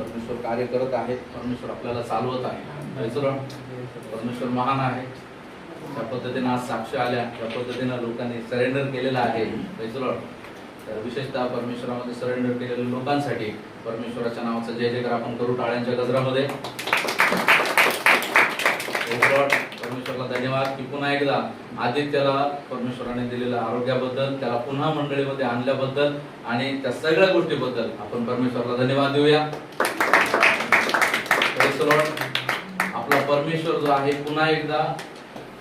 परमेश्वर कार्य करत आहे, परमेश्वर आपल्याला चालवत आहे. परमेश्वर महान आहे. त्या पद्धतीने आज साक्ष आल्या, त्या पद्धतीने लोकांनी सरेंडर केलेलं आहे. तर विशेषतः परमेश्वरामध्ये सरेंडर केलेल्या लोकांसाठी परमेश्वराच्या नावाचा जय जयकार आपण करू टाळ्यांच्या गजरामध्ये. परमेश्वरला धन्यवाद की पुन्हा एकदा आदित्यला परमेश्वराने दिलेल्या आरोग्याबद्दल, त्याला पुन्हा मंडळीमध्ये आणल्याबद्दल आणि त्या सगळ्या गोष्टीबद्दल आपण परमेश्वरला धन्यवाद देऊया. आपला परमेश्वर जो आहे पुन्हा एकदा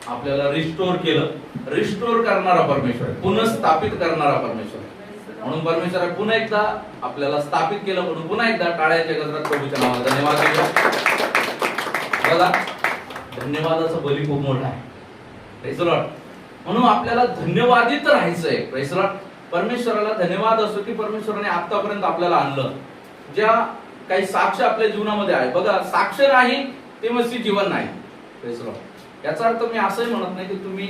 आपल्याला रिस्टोर केलं, रिस्टोर करणारा परमेश्वर, पुनःस्थापित करणारा परमेश्वर. म्हणून परमेश्वर पुन्हा एकदा आपल्याला स्थापित केलं, म्हणून पुन्हा एकदा टाळ्यांच्या गजरात प्रभूच्या नावाला धन्यवाद देऊया. बघा, धन्यवादाचं बली खूप मोठा आहे. Praise the Lord. म्हणून आपल्याला धन्यवादित राहायचंय. Praise the Lord. परमेश्वराला धन्यवाद असो की परमेश्वराने आतापर्यंत आपल्याला आणलं. ज्या काही साक्ष आपल्या जीवनामध्ये आहे, बघा, साक्ष नाही ते मसी जीवन नाही. Praise the Lord. याचा अर्थ मी असंही म्हणत नाही की तुम्ही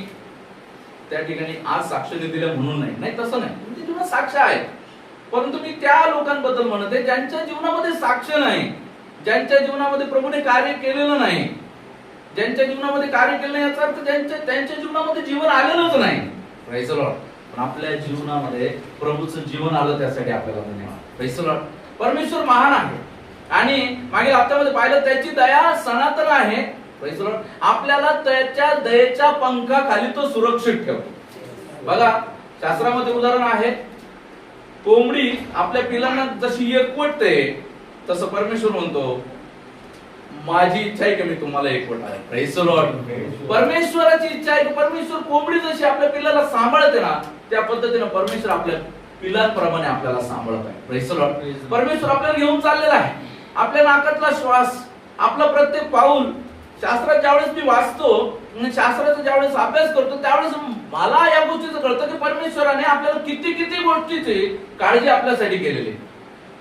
त्या ठिकाणी आज साक्ष दिलं म्हणून नाही, नाही तसं नाही. तुमच्या जीवनात साक्ष आहे, परंतु मी त्या लोकांबद्दल म्हणत आहे ज्यांच्या जीवनामध्ये साक्ष नाही, ज्यांच्या जीवनामध्ये प्रभूने कार्य केलेलं नाही, ज्यांच्या जीवनामध्ये कार्य केलं नाही, याचा अर्थ त्यांच्या जीवनामध्ये जीवन आलेलंच नाही. Praise the Lord. पण आपल्या जीवनामध्ये प्रभूचं जीवन आलं, त्यासाठी आपल्याला धन्यवाद. Praise the Lord. परमेश्वर महान आहे आणि मागील हप्त्यामध्ये पाहिलं त्याची दया सनातन आहे. Praise the Lord. आपल्याला त्याच्या दयेच्या पंखाखाली तो सुरक्षित ठेवतो. बघा, शास्त्रामध्ये उदाहरण आहे, कोंबडी आपल्या पिलांना जशी एकवटते तसं परमेश्वर म्हणतो माझी इच्छा आहे की मी तुम्हाला एकवटावे. Praise the Lord. परमेश्वराची इच्छा आहे की परमेश्वर कोंबडी जशी आपल्या पिलाला सांभाळते ना, त्या पद्धतीने परमेश्वर आपल्या पिलांप्रमाणे आपल्याला सांभाळत आहे. Praise the Lord. परमेश्वर आपल्याला घेऊन चाललेला आहे. आपल्या नाकातला श्वास, आपला प्रत्येक पाऊल, शास्त्रात ज्यावेळेस मी वाचतो, शास्त्राचा ज्यावेळेस अभ्यास करतो, त्यावेळेस मला या गोष्टीचं कळतं की परमेश्वराने आपल्याला किती किती गोष्टीची काळजी आपल्यासाठी केलेली.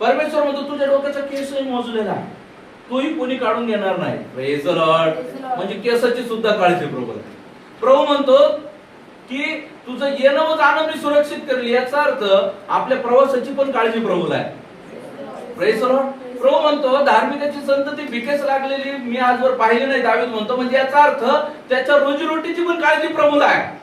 परमेश्वर म्हणतो तुझ्या डोक्याचा केसही मोजलेला आहे, तोही कोणी काढून घेणार नाही. Praise the Lord. म्हणजे केसाची सुद्धा काळजी प्रभू. प्रभू म्हणतो की तुझं येणं व जाणं मी सुरक्षित करली. याचा अर्थ आपल्या प्रवासाची पण काळजी प्रभूला आहे. Praise the Lord. प्रभू म्हणतो धार्मिकाची संतती भिकेस लागलेली मी आजवर पाहिली नाही, दावीद म्हणतो. म्हणजे याचा अर्थ त्याच्या रोजीरोटीची पण काळजी प्रभूला आहे.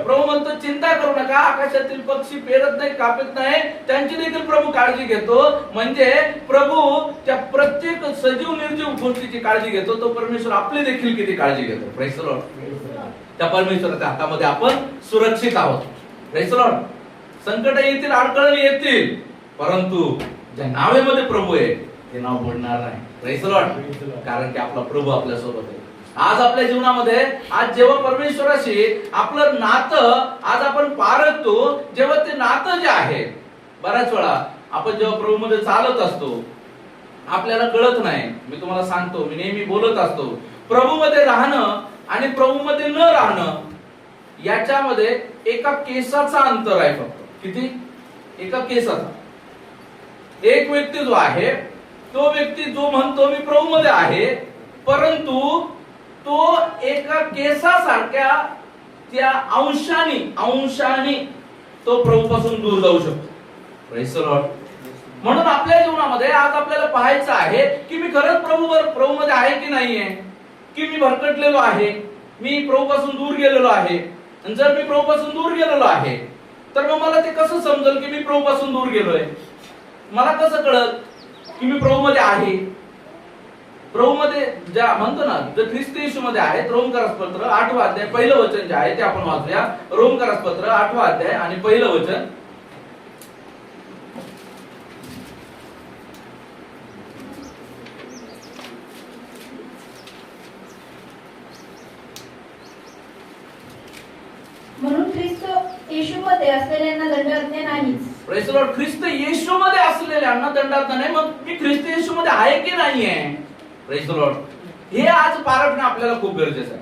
प्रभू म्हणतो चिंता करू नका, आकाशातील पक्षी पेरत नाही, कापत नाही, त्यांची देखील प्रभू काळजी घेतो. म्हणजे प्रभू त्या प्रत्येक सजीव निर्जीव गोष्टीची काळजी घेतो. तो परमेश्वर आपली देखील किती काळजी घेतो. Praise the Lord. त्या परमेश्वराच्या हातामध्ये आपण सुरक्षित आहोत. Praise the Lord. संकट येतील, अडचणी येतील, परंतु ज्या नावेमध्ये प्रभू आहे ते नाव बुडणार नाही. Praise the Lord. कारण की आपला प्रभू आपल्या सोबत आहे. आज आपल्या जीवनामध्ये आज जेव्हा परमेश्वराशी आपलं नातं आज आपण पारखतो, जेव्हा ते नातं जे आहे, बऱ्याच वेळा आपण जेव्हा प्रभूमध्ये चालत असतो आपल्याला कळत नाही. मी तुम्हाला सांगतो, मी नेहमी बोलत असतो, प्रभूमध्ये राहणं आणि प्रभूमध्ये न राहणं याच्यामध्ये एका केसाचा अंतर आहे फक्त. किती? एका केसाचा. एक व्यक्ती जो आहे, तो व्यक्ती जो म्हणतो मी प्रभूमध्ये आहे, परंतु तो एका केसासारख्या त्या अंशाने तो प्रभूपासून दूर जाऊ शकतो. Praise the Lord. म्हणून आपल्या जीवनामध्ये आज आपल्याला पाहायचं आहे की मी खरंच प्रभूमध्ये आहे की नाहीये, की मी भरकटलेलो आहे, मी प्रभूपासून दूर गेलेलो आहे. आणि जर मी प्रभूपासून दूर गेलेलो आहे तर मग मला ते कसं समजेल की मी प्रभूपासून दूर गेलोय? मला कसं कळत की मी प्रभूमध्ये आहे? प्रभूमध्ये ज्या म्हणतो ना, जे ख्रिस्त येशूमध्ये आहेत, रोमकरासपत्र 8 अध्याय पहिलं वचन जे आहे ते आपण वाचूया. रोमकरासपत्र 8 अध्याय आणि पहिलं वचन. म्हणून ख्रिस्त येशूमध्ये असलेल्यांना दंडाज्ञा नाहीच. Praise the Lord. ख्रिस्त येशूमध्ये असलेल्यांना दंडाज्ञा नाही. मग मी ख्रिस्त येशूमध्ये आहे की नाहीये? Praise the Lord. हे आज पारखणं आपल्याला खूप गरजेचं आहे.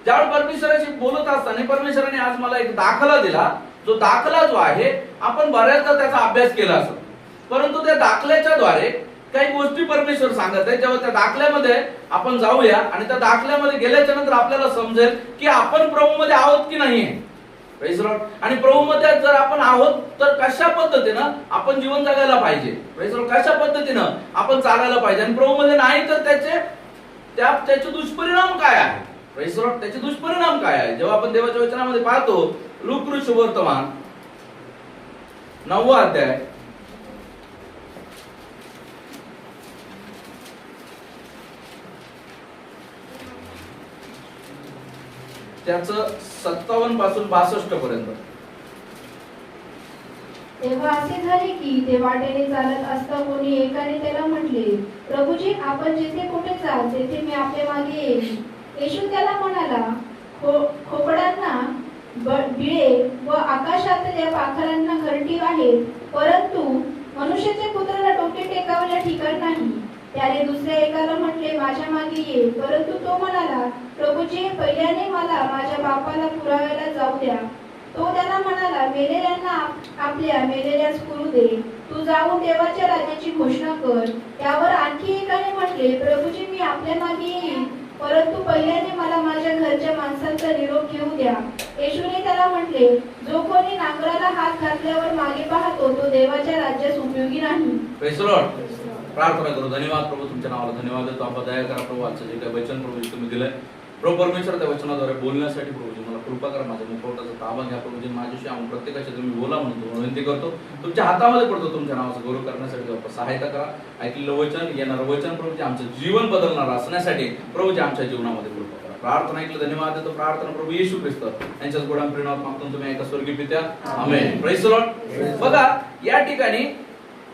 ज्यावेळी परमेश्वराशी बोलत असताना परमेश्वराने आज मला एक दाखला दिला. जो दाखला जो आहे आपण बऱ्याचदा त्याचा अभ्यास केला असेल, परंतु त्या दाखल्याच्या द्वारे काही गोष्टी परमेश्वर सांगत आहे. जेव्हा त्या दाखल्यामध्ये आपण जाऊया आणि त्या दाखल्यामध्ये गेल्याच्या नंतर आपल्याला समजेल की आपण प्रभूमध्ये आहोत की नाहीये. Praise Lord. आणि प्रभूमध्ये जर आपण आहोत तर कशा पद्धतीनं आपण जीवन जगायला पाहिजे, प्रेज लॉर्ड, कशा पद्धतीनं आपण चालायला पाहिजे. आणि प्रभूमध्ये नाही तर त्याचे दुष्परिणाम काय आहे, प्रेज लॉर्ड, त्याचे दुष्परिणाम काय आहे. जेव्हा आपण देवाच्या वचनामध्ये पाहतो लूका सुवर्तमान 9वा अध्याय त्याचं 57 पासून 62 पर्यंत. तेव्हा असे झाले की ते वाटेने चालत असता कोणी एकाने त्याला म्हटले, प्रभूजी, आपण जिथे कुठे जाल तेथे मी आपल्या मागे येईल. येशू त्याला म्हणाला, खोपड्यांना बिळे व आकाशातल्या पाखरांना घरटी आहेत, परंतु मनुष्याच्या पुत्राला डोके टेकावला ठिकाण नाही. त्याने दुसऱ्या एकाला म्हटले, माझ्या मागे ये. परंतु तो म्हणाला, प्रभूजी, पहिल्याने मला माझ्या बापाला पुराव्याला जाऊ द्या. तो त्याला म्हणाला, मेलेल्यांना आपल्या मेलेल्यास पुरू दे. तू जाऊन देवाच्या राज्याची घोषणा कर. त्यावर आणखी एकाने म्हटले, प्रभूजी, मी आपल्या मागे येईल, परंतु पहिल्याने मला माझ्या घरच्या माणसांचा निरोप घेऊ द्या. येशूने त्याला म्हटले, जो कोणी नांगराला हात घातल्यावर मागे पाहतो तो देवाच्या राज्यास उपयोगी नाही. Praise Lord. प्रार्थना करू. धन्यवाद प्रभू, तुमच्या नावाला धन्यवाद देतो. आपण दया करा प्रभू, आजचं जे काही वचन प्रभूजी तुम्ही दिलंय प्रभू परमेश्वर, त्या वचनाद्वारे बोलण्यासाठी प्रभूजी मला कृपा करा. माझ्या मुखवटाचा ताबा घ्या प्रभूजी. माझ्याशी आम्ही प्रत्येकाशी तुम्ही बोला म्हणून तुम्हाला विनंती करतो. तुमच्या हातामध्ये पडतो तुमच्या नावाचा गौरव करण्यासाठी बाप्पा सहायता करा. ऐकलेलं वचन, येणारं वचन प्रभूजी आमचं जीवन बदलणार असण्यासाठी प्रभूजी आमच्या जीवनामध्ये कृपा करा. प्रार्थना ऐकलं, धन्यवाद देतो. प्रार्थना प्रभू येशू ख्रिस्त यांच्याच गोडा प्रेमात मागतो तुम्ही ऐका स्वर्गीय पित्या, आमेन. Praise Lord. बघा या ठिकाणी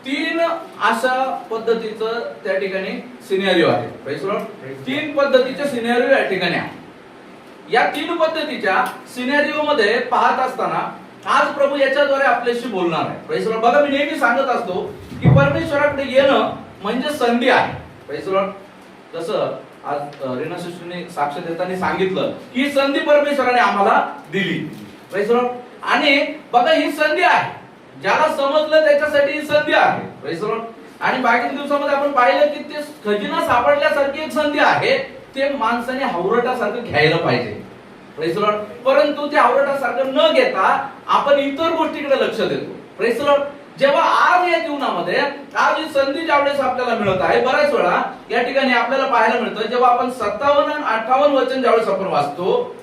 3 अशा पद्धतीचं त्या ठिकाणी सिनेरिओ आहे. Praise Lord. 3 पद्धतीचे सिनेरिओ या ठिकाणी आहे. या 3 पद्धतीच्या सिनेरिओ मध्ये पाहत असताना आज प्रभू याच्याद्वारे आपल्याशी बोलणार आहे. Praise Lord. बघा मी नेहमी सांगत असतो की परमेश्वराकडे येणं म्हणजे संधी आहे. Praise Lord. जसं आज रीना सिस्टरने साक्ष देताना सांगितलं की संधी परमेश्वराने आम्हाला दिली. Praise Lord. आणि बघा ही संधी आहे, ज्याला समजलं त्याच्यासाठी ही संधी आहे. Praise Lord. आणि बाकीच्या दिवसामध्ये आपण पाहिलं की ते खजिना सापडल्यासारखी एक संधी आहे, ते माणसाने हावरटासारखं घ्यायला पाहिजे. Praise Lord. परंतु ते हावरटासारखं न घेता आपण इतर गोष्टीकडे लक्ष देतो. Praise Lord. जेव्हा आज या जीवनामध्ये आज ही संधी ज्यावेळेस आपल्याला मिळत आहे, बऱ्याच वेळा या ठिकाणी आपल्याला पाहायला मिळतं जेव्हा आपण 57 आणि 58 वचन ज्यावेळेस आपण वाचतो,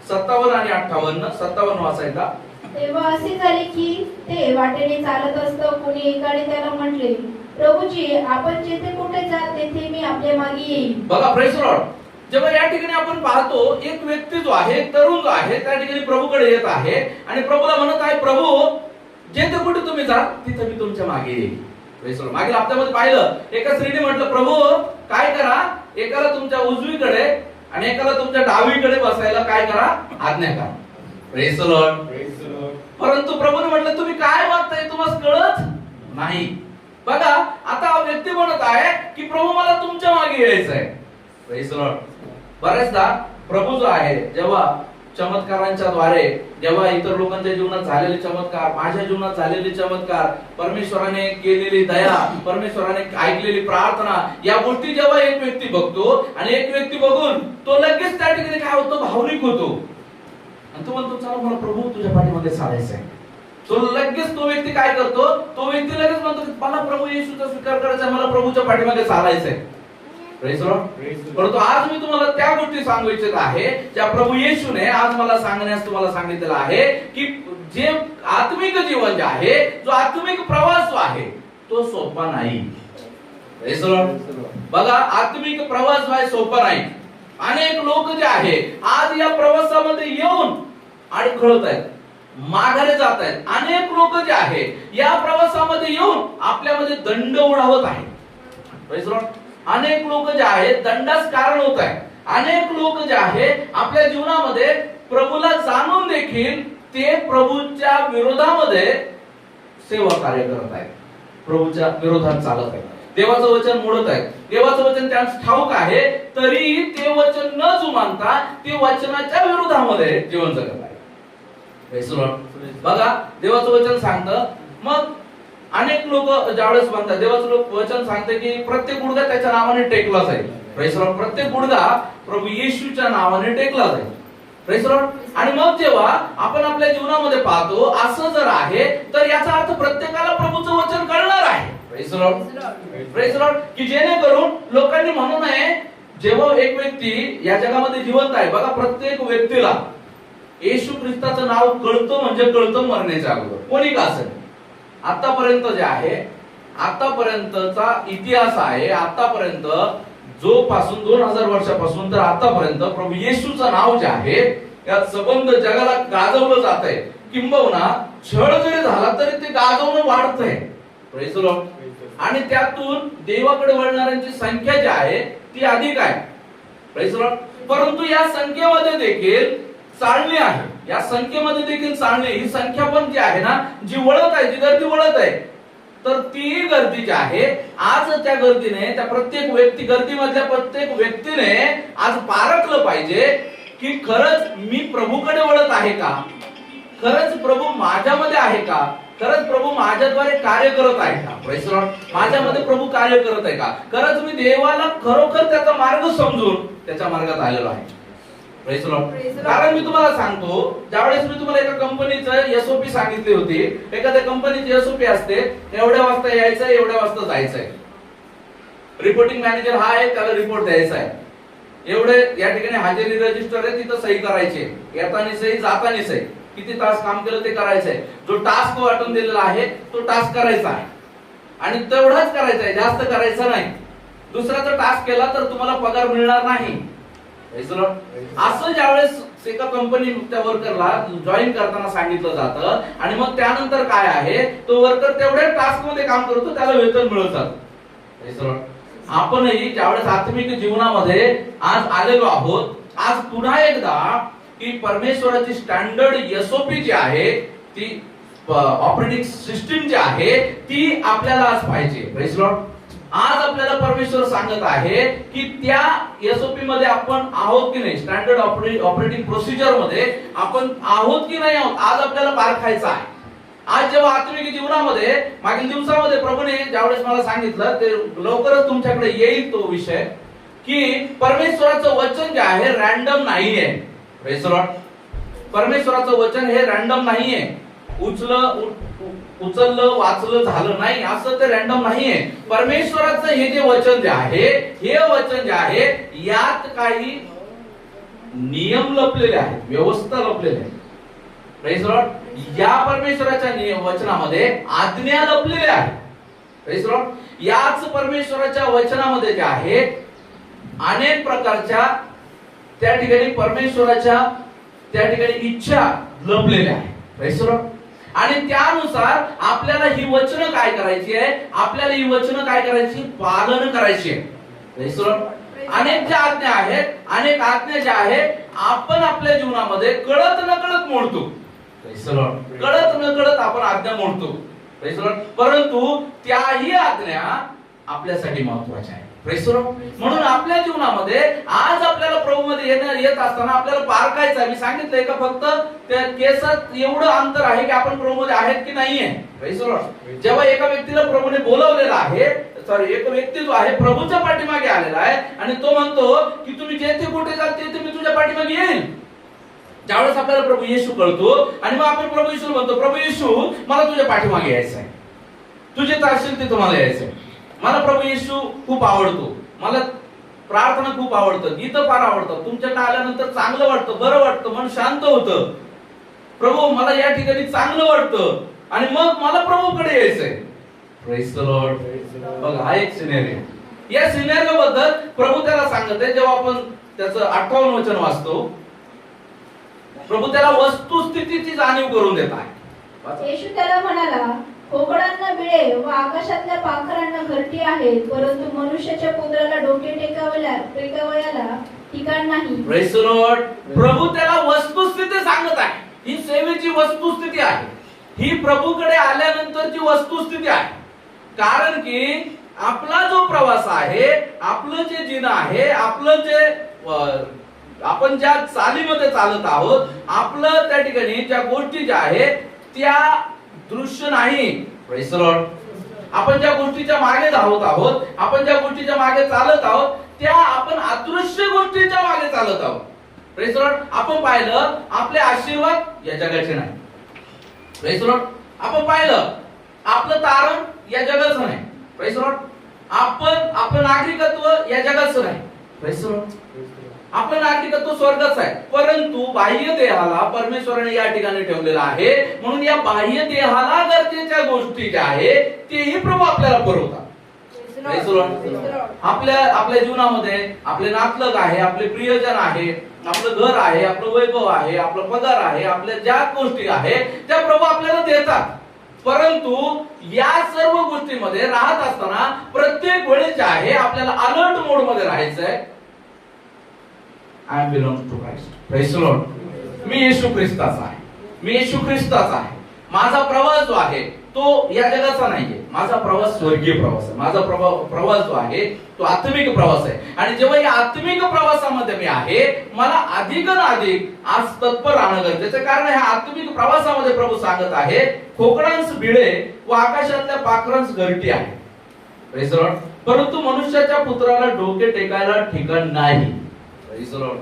57 आणि 58, 57 वाचायचा. तेव्हा असे झाले की ते वाटेने चालत असता कोणी एकाने त्याला म्हटले, प्रभूजी, आपण जिथे कुठे जाल तेथे मी आपल्या मागे येईल. बघा प्रेज लॉर्ड. जेव्हा या ठिकाणी आपण पाहतो एक व्यक्ती जो आहे, तरुण जो आहे, त्या ठिकाणी प्रभूकडे येत आहे आणि प्रभूला म्हणत आहे, प्रभू, जिथे कुठे तुम्ही जा तिथे मी तुमच्या मागे येईल. Praise Lord. मागील हप्त्यामध्ये पाहिलं एका स्त्रीने म्हटलं, प्रभू काय करा, एकाला तुमच्या उजवीकडे आणि एकाला तुमच्या डावीकडे बसायला काय करा, आज्ञा करा. Praise Lord. परंतु प्रभूने म्हटलं, तुम्ही काय मागताय तुम्हाला कळत नाही. बघा आता हा व्यक्ती म्हणत आहे की प्रभू मला तुमच्या मागे यायचं आहे. Praise Lord. बरेचदा प्रभू जो आहे जेव्हा चमत्कारांच्या द्वारे, जेव्हा इतर लोकांच्या जीवनात झालेले चमत्कार, माझ्या जीवनात झालेले चमत्कार, परमेश्वराने केलेली दया, परमेश्वराने ऐकलेली प्रार्थना, या गोष्टी जेव्हा एक व्यक्ती बघतो आणि एक व्यक्ती बघून तो लगेच त्या ठिकाणी काय होतो, भावनिक होतो आणि तो म्हणतो, चला मला प्रभू तुझ्या पाठीमध्ये चालायचं आहे. तो लगेच तो व्यक्ती काय करतो, तो व्यक्ती लगेच म्हणतो मला प्रभू येशूचा स्वीकार करायचा आहे, मला प्रभूच्या पाठीमध्ये चालायचं आहे. Praise Lord. परंतु आज मी तुम्हाला त्या गोष्टी सांगू इच्छित आहे ज्या प्रभू येशूने आज मला सांगण्यास तुम्हाला सांगितलेलं आहे की जे आत्मिक जीवन जे आहे, जो आत्मिक प्रवास जो आहे तो सोपा नाही. Praise Lord. बघा आत्मिक प्रवास जो आहे सोपा नाही. अनेक लोक जे आहे आज या प्रवासामध्ये येऊन अडखळत आहेत, माघारी जात आहेत. अनेक लोक जे आहे या प्रवासामध्ये येऊन आपल्यामध्ये दंड उडवत आहेत. Praise Lord. अनेक लोक जे आहेत दंडास कारण होत आहे. अनेक लोक जे आहे आपल्या जीवनामध्ये प्रभूला जाणून देखील ते प्रभूच्या विरोधामध्ये सेवा कार्य करत आहेत, प्रभूच्या विरोधात चालत आहेत, देवाचं वचन मोडत आहेत. देवाचं वचन त्यांना ठाऊक आहे तरी ते वचन न जुमानता ते वचनाच्या विरोधामध्ये जीवन जगत आहे. Praise Lord. बघा देवाचं वचन सांगतं, मग अनेक लोक ज्यावेळेस म्हणतात, देवाचं वचन सांगते की प्रत्येक गुडघा त्याच्या नावाने टेकला जाईल. Praise Lord. प्रत्येक गुडघा प्रभू येशूच्या नावाने टेकला जाईल. Praise the Lord. आणि मग जेव्हा आपण आपल्या जीवनामध्ये पाहतो असं जर आहे तर याचा अर्थ प्रत्येकाला प्रभूचं वचन कळणार आहे. Praise the Lord. Praise the Lord. की जेणेकरून लोकांनी म्हणू नये, जेव्हा एक व्यक्ती या जगामध्ये जिवंत आहे, बघा प्रत्येक व्यक्तीला येशू ख्रिस्ताचं नाव कळतं, म्हणजे कळतं मरण्याच्या अगोदर, कोणी का असेल. आतापर्यंत जे आहे, आतापर्यंतचा इतिहास आहे, आतापर्यंत जो पासून 2000 वर्षापासून तर आतापर्यंत प्रभू येशूचं नाव जे आहे या संबंध जगाला गाजवलं जात आहे. किंबहुना छळ जरी झाला तरी ते गाजवणं वाढतंय. Praise the Lord. आणि त्यातून देवाकडे वळणाऱ्यांची संख्या जी आहे ती अधिक आहे. Praise the Lord. परंतु या संख्येमध्ये देखील चालणी आहे, या संख्येमध्ये देखील चालणी, ही संख्या पण जी आहे ना, जी वळत आहे, जी गर्दी वळत आहे, तर ती गर्दी जी आहे आज त्या गर्दीने, त्या प्रत्येक व्यक्ती, गर्दीमधल्या प्रत्येक व्यक्तीने आज पारखलं पाहिजे की खरंच मी प्रभूकडे वळत आहे का, खरंच प्रभू माझ्यामध्ये आहे का, खरंच प्रभू माझ्याद्वारे कार्य करत आहे का. Praise the Lord. माझ्यामध्ये प्रभू कार्य करत आहे का, खरंच मी देवाला खरोखर त्याचा मार्ग समजून त्याच्या मार्गात आलेलो आहे. Praise the Lord. कारण मी तुम्हाला सांगतो, ज्यावेळेस मी तुम्हाला एका कंपनीचं एसओपी सांगितली होती, एखाद्या कंपनीची एसओपी असते, एवढ्या वाजता यायचं, एवढ्या वाजता जायचंय, रिपोर्टिंग मॅनेजर हा आहे, त्याला रिपोर्ट द्यायचा आहे, एवढे या ठिकाणी हजेरी रजिस्टर आहे, तिथं सही करायची, येतानी सही, जातानी सही, किती तास काम केलं ते करायचंय, जो टास्क वाटून दिलेला आहे तो टास्क करायचा आहे आणि तेवढाच करायचा आहे, जास्त करायचं नाही. दुसऱ्याचा टास्क केला तर तुम्हाला पगार मिळणार नाही. असं ज्यावेळेस एका कंपनी त्या वर्करला जॉईन करताना सांगितलं जातं आणि मग त्यानंतर काय आहे, तो वर्कर तेवढ्या टास्क मध्ये काम करतो, त्याला वेतन मिळत जातं. आपणही ज्यावेळेस आत्मिक जीवनामध्ये आज आलेलो आहोत, आज पुन्हा एकदा की परमेश्वराची स्टँडर्ड एसओपी जी आहे, ती ऑपरेटिंग सिस्टीम जी आहे ती आपल्याला आज पाहिजे. Praise Lord. आज आपल्याला परमेश्वर सांगत आहे की त्या एसओपी मध्ये आपण आहोत की नाही, स्टँडर्ड ऑपरेटिंग प्रोसिजर मध्ये आपण आहोत की नाही आहोत, आज आपल्याला पारखायचं आहे. आज जेव्हा आत्मिक जीवनामध्ये मागील दिवसामध्ये प्रभूने ज्यावेळेस मला सांगितलं, ते लवकरच तुमच्याकडे येईल तो विषय, की परमेश्वराचं वचन जे आहे रॅन्डम नाहीये. Praise Lord. परमेश्वराचं वचन हे रॅन्डम नाहीये, उचललं वाचलं झालं नाही, असं ते रॅन्डम नाहीये. परमेश्वराचं हे जे वचन जे आहे, हे वचन जे आहे यात काही नियम लपलेले आहेत, व्यवस्था लपलेली आहे. Praise Lord. या परमेश्वराच्या वचनामध्ये आज्ञा लपलेल्या आहेत. Praise Lord. याच परमेश्वराच्या वचनामध्ये जे आहे अनेक प्रकारच्या त्या ठिकाणी परमेश्वराच्या त्या ठिकाणी इच्छा लपलेल्या आहेत. Praise Lord. आणि त्यानुसार आपल्याला ही वचनं काय करायची आहे, आपल्याला ही वचनं काय करायची, पालन करायची आहे. Praise Lord. अनेक ज्या आज्ञा आहेत, अनेक आज्ञा ज्या आहेत आपण आपल्या जीवनामध्ये कळत नकळत मोडतो. कळत नकळत आपण आज्ञा मोडतो. परंतु त्याही आज्ञा आपल्यासाठी महत्वाच्या आहेत. म्हणून आपल्या जीवनामध्ये आज आपल्याला प्रभू मध्ये येत असताना आपल्याला पारखायचं आहे. मी सांगितलंय का फक्त त्या केसात एवढं अंतर आहे की आपण प्रभू मध्ये आहेत की नाहीये. जेव्हा एका व्यक्तीला प्रभूने बोलवलेलं आहे, सॉरी एक व्यक्ती जो आहे प्रभूच्या पाठीमागे आलेला आहे आणि तो म्हणतो की तुम्ही जेथे कुठे जाल तेथे मी तुझ्या पाठीमागे येईल. ज्यावेळेस आपल्याला प्रभू येशू कळतो आणि मग आपण प्रभू येशू म्हणतो, प्रभू येशू मला तुझ्या पाठीमागे यायचं आहे, तुझे असेल ते तुम्हाला यायचंय. मला प्रभू येशू खूप आवडतो, मला प्रार्थना खूप आवडतं, गीत फार आवडतं, तुमच्याकडे आल्यानंतर चांगलं वाटतं, बरं वाटतं, मन शांत होतं. प्रभू मला या ठिकाणी चांगलं वाटतं आणि मग मला प्रभूकडे यायचंय. Praise the Lord. बघा हा एक सिनेरियो. या सिनेरियो बद्दल प्रभू त्याला सांगत आहे. जेव्हा आपण त्याचं 58 वचन वाचतो, प्रभू त्याला वस्तुस्थितीची जाणीव करून देत आहे. येशू त्याला म्हणाला, कोकणांना बिळे व आकाशातल्या पाखरांना घरटी आहेत, परंतु मनुष्याच्या पुत्राला डोके टेकावयाला ठिकाण नाही. Praise the Lord. प्रभू त्याला वस्तुस्थिती सांगत आहे. ही सेवेची वस्तुस्थिती आहे, ही प्रभूकडे आल्यानंतरची वस्तुस्थिती आहे. कारण की आपला जो प्रवास आहे, आपलं जे जीवन आहे, आपलं जे आपण ज्या चालीमध्ये चालत आहोत, आपलं त्या ठिकाणी ज्या गोष्टी ज्या आहेत त्या दृश्य नाही. Praise the Lord. आपण ज्या गोष्टीच्या मागे धावत आहोत, आपण ज्या गोष्टीच्या मागे चालत आहोत, त्या आपण अदृश्य गोष्टीच्या मागे चालत आहोत. Praise the Lord. आपण पाहिलं आपले आशीर्वाद या जगाचे नाही. Praise the Lord. आपण पाहिलं आपलं तारण या जगाचं नाही. Praise the Lord. आपलं नागरिकत्व या जगाचं नाही. Praise the Lord. आपलं नागरिकत्व स्वर्गाचं आहे, परंतु बाह्य देहाला परमेश्वराने या ठिकाणी ठेवलेलं आहे. म्हणून या बाह्य देहाला गरजेच्या गोष्टी ज्या आहेत तेही प्रभू आपल्याला पुरवतात. Praise the Lord. आपल्या जीवनामध्ये आपले नातलग आहे, आपले प्रियजन आहे, आपलं घर आहे, आपलं वैभव आहे, आपला पगार आहे, आपल्या ज्या गोष्टी आहेत त्या प्रभू आपल्याला देतात. परंतु या सर्व गोष्टीमध्ये राहत असताना प्रत्येक वेळेस जे आहे आपल्याला अलर्ट मोड मध्ये राहायचं आहे. I belong to Christ. Praise the Lord. मी येशू ख्रिस्ताचा आहे. मी येशू ख्रिस्ताचा आहे. माझा प्रवास जो आहे तो या जगाचा नाहीये. माझा प्रवास स्वर्गीय प्रवास आहे. माझा प्रवास जो आहे तो आत्मिक प्रवास आहे. आणि जेव्हा या आत्मिक प्रवासामध्ये मी आहे, मला अधिक आज तत्पर राहणं गरजेचं आहे. कारण ह्या आत्मिक प्रवासामध्ये प्रभू सांगत आहे, खोकडांस बिळे व आकाशातल्या पाखरांस घरटी आहे. Praise the Lord. परंतु मनुष्याच्या पुत्राला डोके टेकायला ठिकाण नाही. Praise the Lord.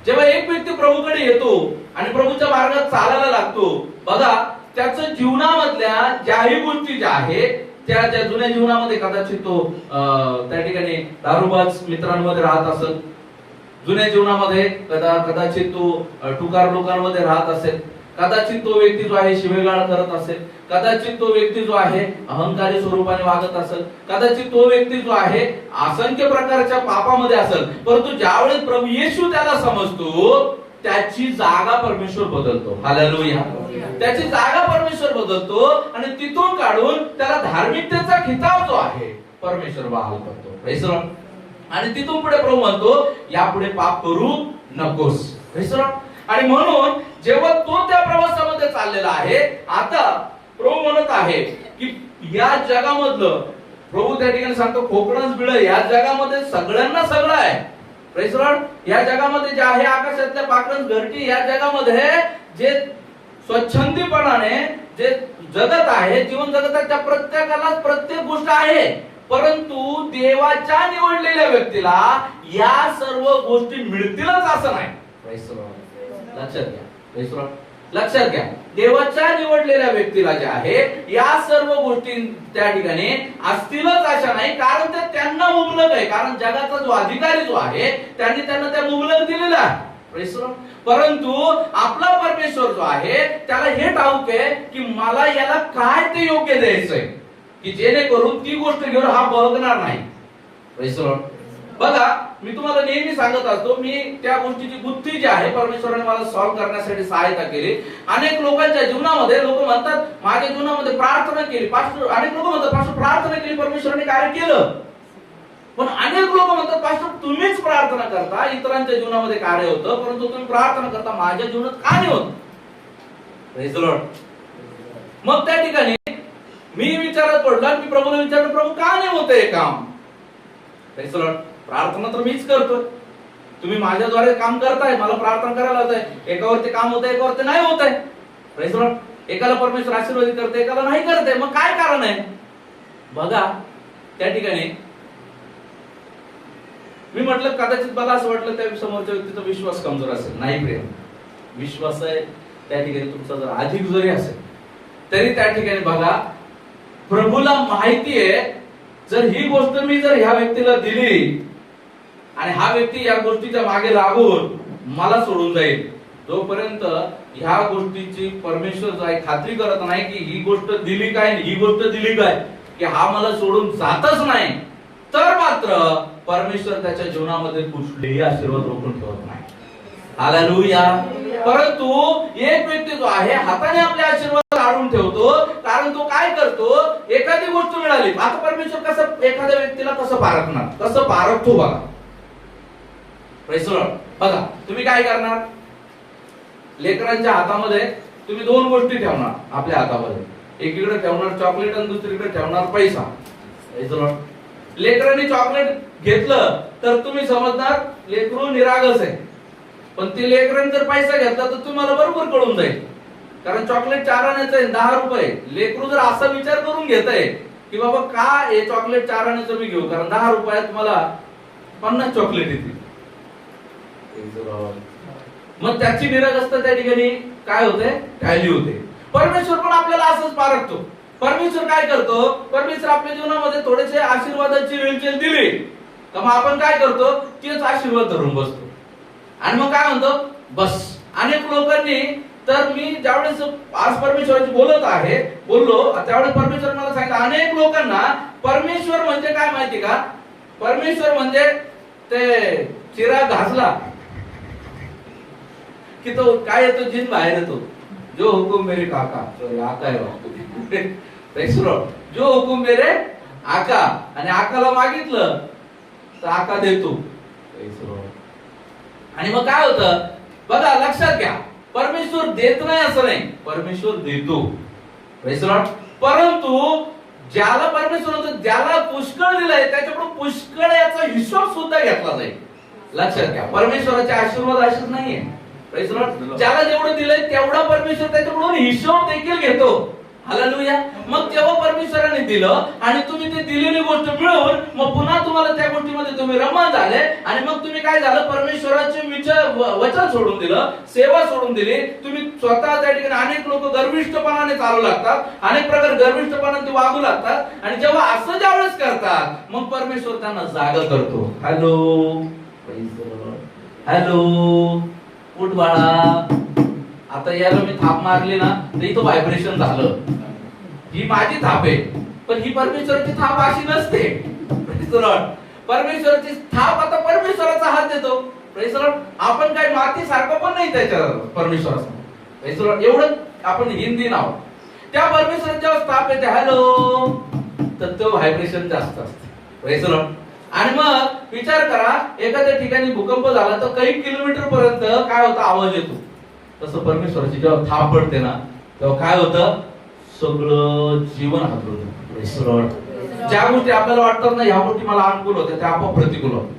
जेव्हा एक व्यक्ती प्रभूकडे येतो आणि प्रभूच्या मार्गात चालायला लागतो, बघा त्याचं जीवनामधल्या ज्याही गोष्टी ज्या आहेत त्या जुन्या जीवनामध्ये कदाचित तो त्या ठिकाणी दारूबाज मित्रांमध्ये राहत असेल, जुन्या जीवनामध्ये कदाचित तो टुकार लोकांमध्ये राहत असेल, कदाचित तो व्यक्ती जो आहे शिवेगाळ करत असेल, कदाचित तो व्यक्ती जो आहे अहंकारी स्वरूपाने वागत असेल, कदाचित तो व्यक्ती जो आहे असंख्य प्रकारच्या पापामध्ये असेल. परंतु ज्यावेळेस प्रभू येशू त्याला समजतो त्याची जागा परमेश्वर बदलतो. हालेलुया. त्याची जागा परमेश्वर बदलतो आणि तिथून काढून त्याला धार्मिकतेचा खिताब जो आहे परमेश्वर बहाल करतो. Praise the Lord. आणि तिथून पुढे प्रभू म्हणतो यापुढे पाप करू नकोस. Praise the Lord. आणि म्हणून जेव्हा तो त्या प्रवासामध्ये चाललेला आहे, आता प्रभू म्हणत आहे की या जगामधलं, प्रभू त्या ठिकाणी सांगतो खोकडांस बिळं, या जगामध्ये सगळ्यांना सगळं आहे. Praise the Lord. या जगामध्ये जे आहे आकाशातल्या पाखरांस घरटी, या जगामध्ये जे स्वच्छंदीपणाने जे जगत आहे, जीवन जगत आहे, त्या प्रत्येकाला प्रत्येक गोष्ट आहे. परंतु देवाच्या निवडलेल्या व्यक्तीला या सर्व गोष्टी मिळतीलच असं नाही. Praise the Lord. लक्षात घ्या. Praise the Lord. लक्षात घ्या. देवाच्या निवडलेल्या व्यक्तीला जे आहे या सर्व गोष्टी त्या ठिकाणी असतीलच अशा नाही, कारण ते त्यांना मुबलक आहे. कारण जगाचा जो अधिकारी जो आहे त्यांनी त्यांना त्या मुबलक दिलेला आहे. Praise the Lord. परंतु आपला परमेश्वर जो आहे त्याला हे ठाऊक आहे की मला याला काय ते योग्य द्यायचंय, की जेणेकरून ती गोष्ट घेऊन हा बघणार नाही. Praise the Lord. बघा मी तुम्हाला नेहमी सांगत असतो, मी त्या गोष्टीची बुद्धी जी आहे परमेश्वराने मला सॉल्व्ह करण्यासाठी सहायता केली. अनेक लोकांच्या जीवनामध्ये लोक म्हणतात माझ्या जीवनामध्ये प्रार्थना केली पास्टर, अनेक लोक म्हणतात पास्टर प्रार्थना केली प्रेशरने कार्य केलं. पण अनेक लोक म्हणतात पास्टर तुम्हीच प्रार्थना करता, इतरांच्या जीवनामध्ये कार्य होतं, परंतु तुम्ही प्रार्थना करता माझ्या जीवनात का नाही होत. Praise the Lord. मग त्या ठिकाणी मी विचारात पडलो, मी प्रभूला विचारलं प्रभू का नाही होत हे काम. Praise the Lord. प्रार्थना तर मीच करतोय, तुम्ही माझ्याद्वारे काम करताय, मला प्रार्थना करायला होत आहे, एकावरती काम होत आहे एकावरती नाही होत आहे. Praise the Lord. एकाला परमेश्वर आशीर्वादित करते एकाला नाही करते, मग काय कारण आहे. बघा त्या ठिकाणी मी म्हटलं कदाचित मला असं वाटलं त्या समोरच्या व्यक्तीचा विश्वास कमजोर असेल. नाही प्रेम, विश्वास आहे त्या ठिकाणी तुमचा जर अधिक जरी असेल तरी त्या ठिकाणी बघा प्रभूला माहिती आहे जर ही गोष्ट मी जर ह्या व्यक्तीला दिली आणि हा व्यक्ती या गोष्टीच्या मागे लागून मला सोडून जाईल, जोपर्यंत ह्या गोष्टीची परमेश्वर जो आहे खात्री करत नाही की ही गोष्ट दिली काय ही गोष्ट दिली काय, की हा मला सोडून जातच नाही, तर मात्र परमेश्वर त्याच्या जीवनामध्ये कुठलेही आशीर्वाद रोखून ठेवत नाही. हालेलुया. परंतु एक व्यक्ती जो आहे हाताने आपले आशीर्वाद काढून ठेवतो, कारण तो काय करतो एखादी गोष्ट मिळाली, आता परमेश्वर कसं एखाद्या व्यक्तीला कसं पारखणार, कसं पारखतो बघा. Praise the Lord. बघा तुम्ही काय करणार, लेकरांच्या हातामध्ये तुम्ही दोन गोष्टी ठेवणार आपल्या हातामध्ये, एकीकडे ठेवणार चॉकलेट आणि दुसरीकडे ठेवणार पैसा. Praise the Lord. लेकरांनी चॉकलेट घेतलं तर तुम्ही समजणार लेकरू निरागस आहे, पण ते लेकरांनी जर पैसा घेतला तर तुम्हाला बरोबर कळून जाईल, कारण चॉकलेट 4 आण्याचं आहे 10 रुपये. लेकरू जर असा विचार करून घेत आहे की बाबा का हे चॉकलेट 4 आण्याचं मी घेऊ, कारण 10 रुपयात मला 50 चॉकलेट येतील. मग त्याची निरागसता त्या ठिकाणी काय होते, टॅली होते. परमेश्वर पण आपल्याला असंच पारखतो. परमेश्वर काय करतो, परमेश्वर आपल्या जीवनामध्ये थोडेसे आशीर्वादाची रेलचेल दिली तर मग आपण काय करतो, तेच आशीर्वाद धरून बसतो आणि मग काय म्हणतो बस. अनेक लोकांनी तर मी ज्यावेळेस आज परमेश्वराची बोललो त्यावेळेस परमेश्वर मला सांगितलं, अनेक लोकांना परमेश्वर म्हणजे काय माहिती का, परमेश्वर म्हणजे ते चिरा घासला की तो काय येतो, जिन बाहेर येतो. जो हुकुम मेरे काका, आका आहे जो हुकुम मेरे आका, आणि आकाला मागितलं तर आका देतो. आणि मग काय होतं बघा, लक्षात घ्या, परमेश्वर देत नाही असं नाही, परमेश्वर देतो. परंतु ज्याला परमेश्वर होतं, ज्याला पुष्कळ दिलंय त्याच्याकडून पुष्कळ याचा हिशोब सुद्धा घेतला जाईल. लक्षात घ्या, परमेश्वराचे आशीर्वाद असेच नाहीये. ज्याला जेवढं दिलंय तेवढा परमेश्वर त्याच्याकडून हिशोब देखील घेतो. हालेलुया. मग तेव्हा परमेश्वराने दिलं आणि तुम्ही ते दिलेली गोष्ट मिळवून मग पुन्हा तुम्हाला त्या गोष्टीमध्ये तुम्ही रमण झाले आणि मग तुम्ही काय झालं, परमेश्वराचे वचन सोडून दिलं, सेवा सोडून दिली. तुम्ही स्वतः त्या ठिकाणी अनेक लोक गर्विष्ठपणाने चालू लागतात, अनेक प्रकार गर्विष्ठपणाने ते वागू लागतात आणि जेव्हा असं ज्यावेळेस करतात मग परमेश्वर त्यांना जागा करतो. हॅलो उठ बाळा. आता याला मी थाप मारली ना तर इथं व्हायब्रेशन झालं. ही माझी थाप आहे, पण ही परमेश्वराची थाप अशी नसते. परमेश्वराची थाप आता परमेश्वराचा हात देतो. आपण काय माती सारखं पण नाही त्याच्या परमेश्वराचा. एवढं आपण हिंदी नाव त्या परमेश्वराच्या थाप येते हॅलो तर तो व्हायब्रेशन जास्त असते. आणि मग विचार करा, एखाद्या ठिकाणी भूकंप झाला तर काही किलोमीटर पर्यंत काय होतं, आवाज येतो. तसं परमेश्वराची जेव्हा थाप पडते ना तेव्हा काय होतं, सगळं जीवन हादरतं. ज्या गोष्टी आपल्याला वाटतात ना ह्या गोष्टी मला अनुकूल होत्या त्या आपोआप प्रतिकूल होतात.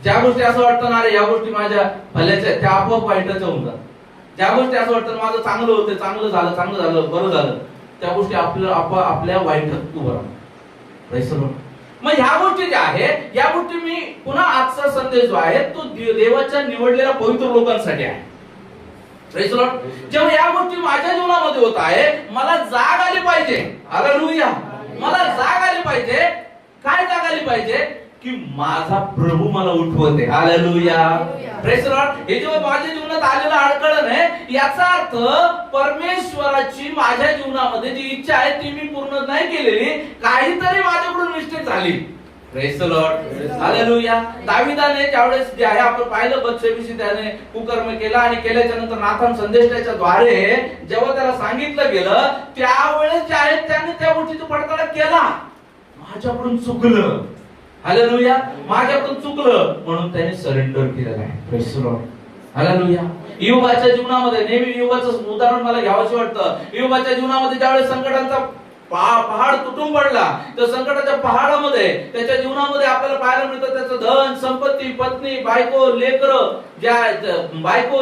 ज्या गोष्टी असं वाटतं ना अरे या गोष्टी माझ्या भल्याच्या, त्या आपोआप वाईटच होऊन जातात. ज्या गोष्टी असं वाटतं माझं चांगलं होतं, चांगलं झालं बरं झालं, त्या गोष्टी आपल्या वाईटात उभं राहतात. मग ह्या गोष्टी ज्या आहेत या गोष्टी मी पुन्हा आजचा संदेश जो आहे तो देवाच्या निवडलेल्या पवित्र लोकांसाठी आहे. जेव्हा या गोष्टी माझ्या जीवनामध्ये होत आहे मला जाग आली पाहिजे. हालेलुया. मला जाग आली पाहिजे. काय जाग आली पाहिजे की माझा प्रभू मला उठवते. हालेलुया. Praise Lord. हे जेव्हा माझ्या जीवनात आलेलं अडकळण आहे याचा अर्थ परमेश्वराची माझ्या जीवनामध्ये जी इच्छा आहे ती मी पूर्ण नाही केलेली, काहीतरी माझ्याकडून मिस्टेक झाली. Praise Lord. हालेलुया. दाविदाने ज्यावेळेस जे आहे आपण पाहिलं बत्शेबेशी त्याने कुकर्म केला आणि केल्याच्या नंतर नाथान संदेशाच्या द्वारे जेव्हा त्याला सांगितलं गेलं त्यावेळेस जे आहे त्याने त्या गोष्टीचा पडताळा केला. माझ्याकडून चुकलं. हालेलुया. माझ्याकडून चुकलं म्हणून त्याने सरेंडर केलेलं आहे. Praise Lord. हालेलुया. योबाच्या जीवनामध्ये नेहमी योबाचं उदाहरण मला घ्यावंसं वाटतं. योबाच्या जीवनामध्ये ज्यावेळेस संकटांचा पहाड तुटून पडला तर संकटाच्या पहाडामध्ये त्याच्या जीवनामध्ये आपल्याला पाहायला मिळतं त्याचं धन संपत्ती, पत्नी, बायको,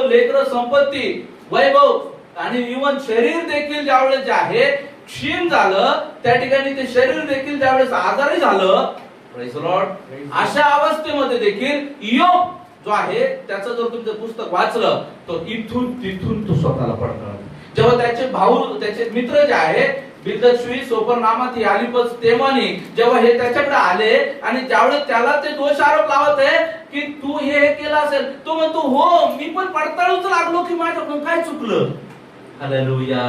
लेकर, संपत्ती, वैभव आणि इवन शरीर देखील ज्यावेळेस जे आहे क्षीण झालं, त्या ठिकाणी ते शरीर देखील ज्यावेळेस आजारी झालं. Praise Lord. अशा अवस्थेमध्ये देखील योग जो आहे त्याचं जर तुमचं पुस्तक वाचलं तर इथून तिथून तो स्वतःला पडतो. जेव्हा त्याचे भाऊ त्याचे मित्र जे आहे बिलदश्वी सोपर नामाती अलिपस तेमानी जेव्हा हे त्याच्याकडे आले आणि ज्यावेळेस त्याला ते दोष आरोप लावत आहे की तू हे केलं असेल, तो म्हणतो हो मी पण पडताळूच लागलो की माझ्याकडून काय चुकलं. हालेलुया.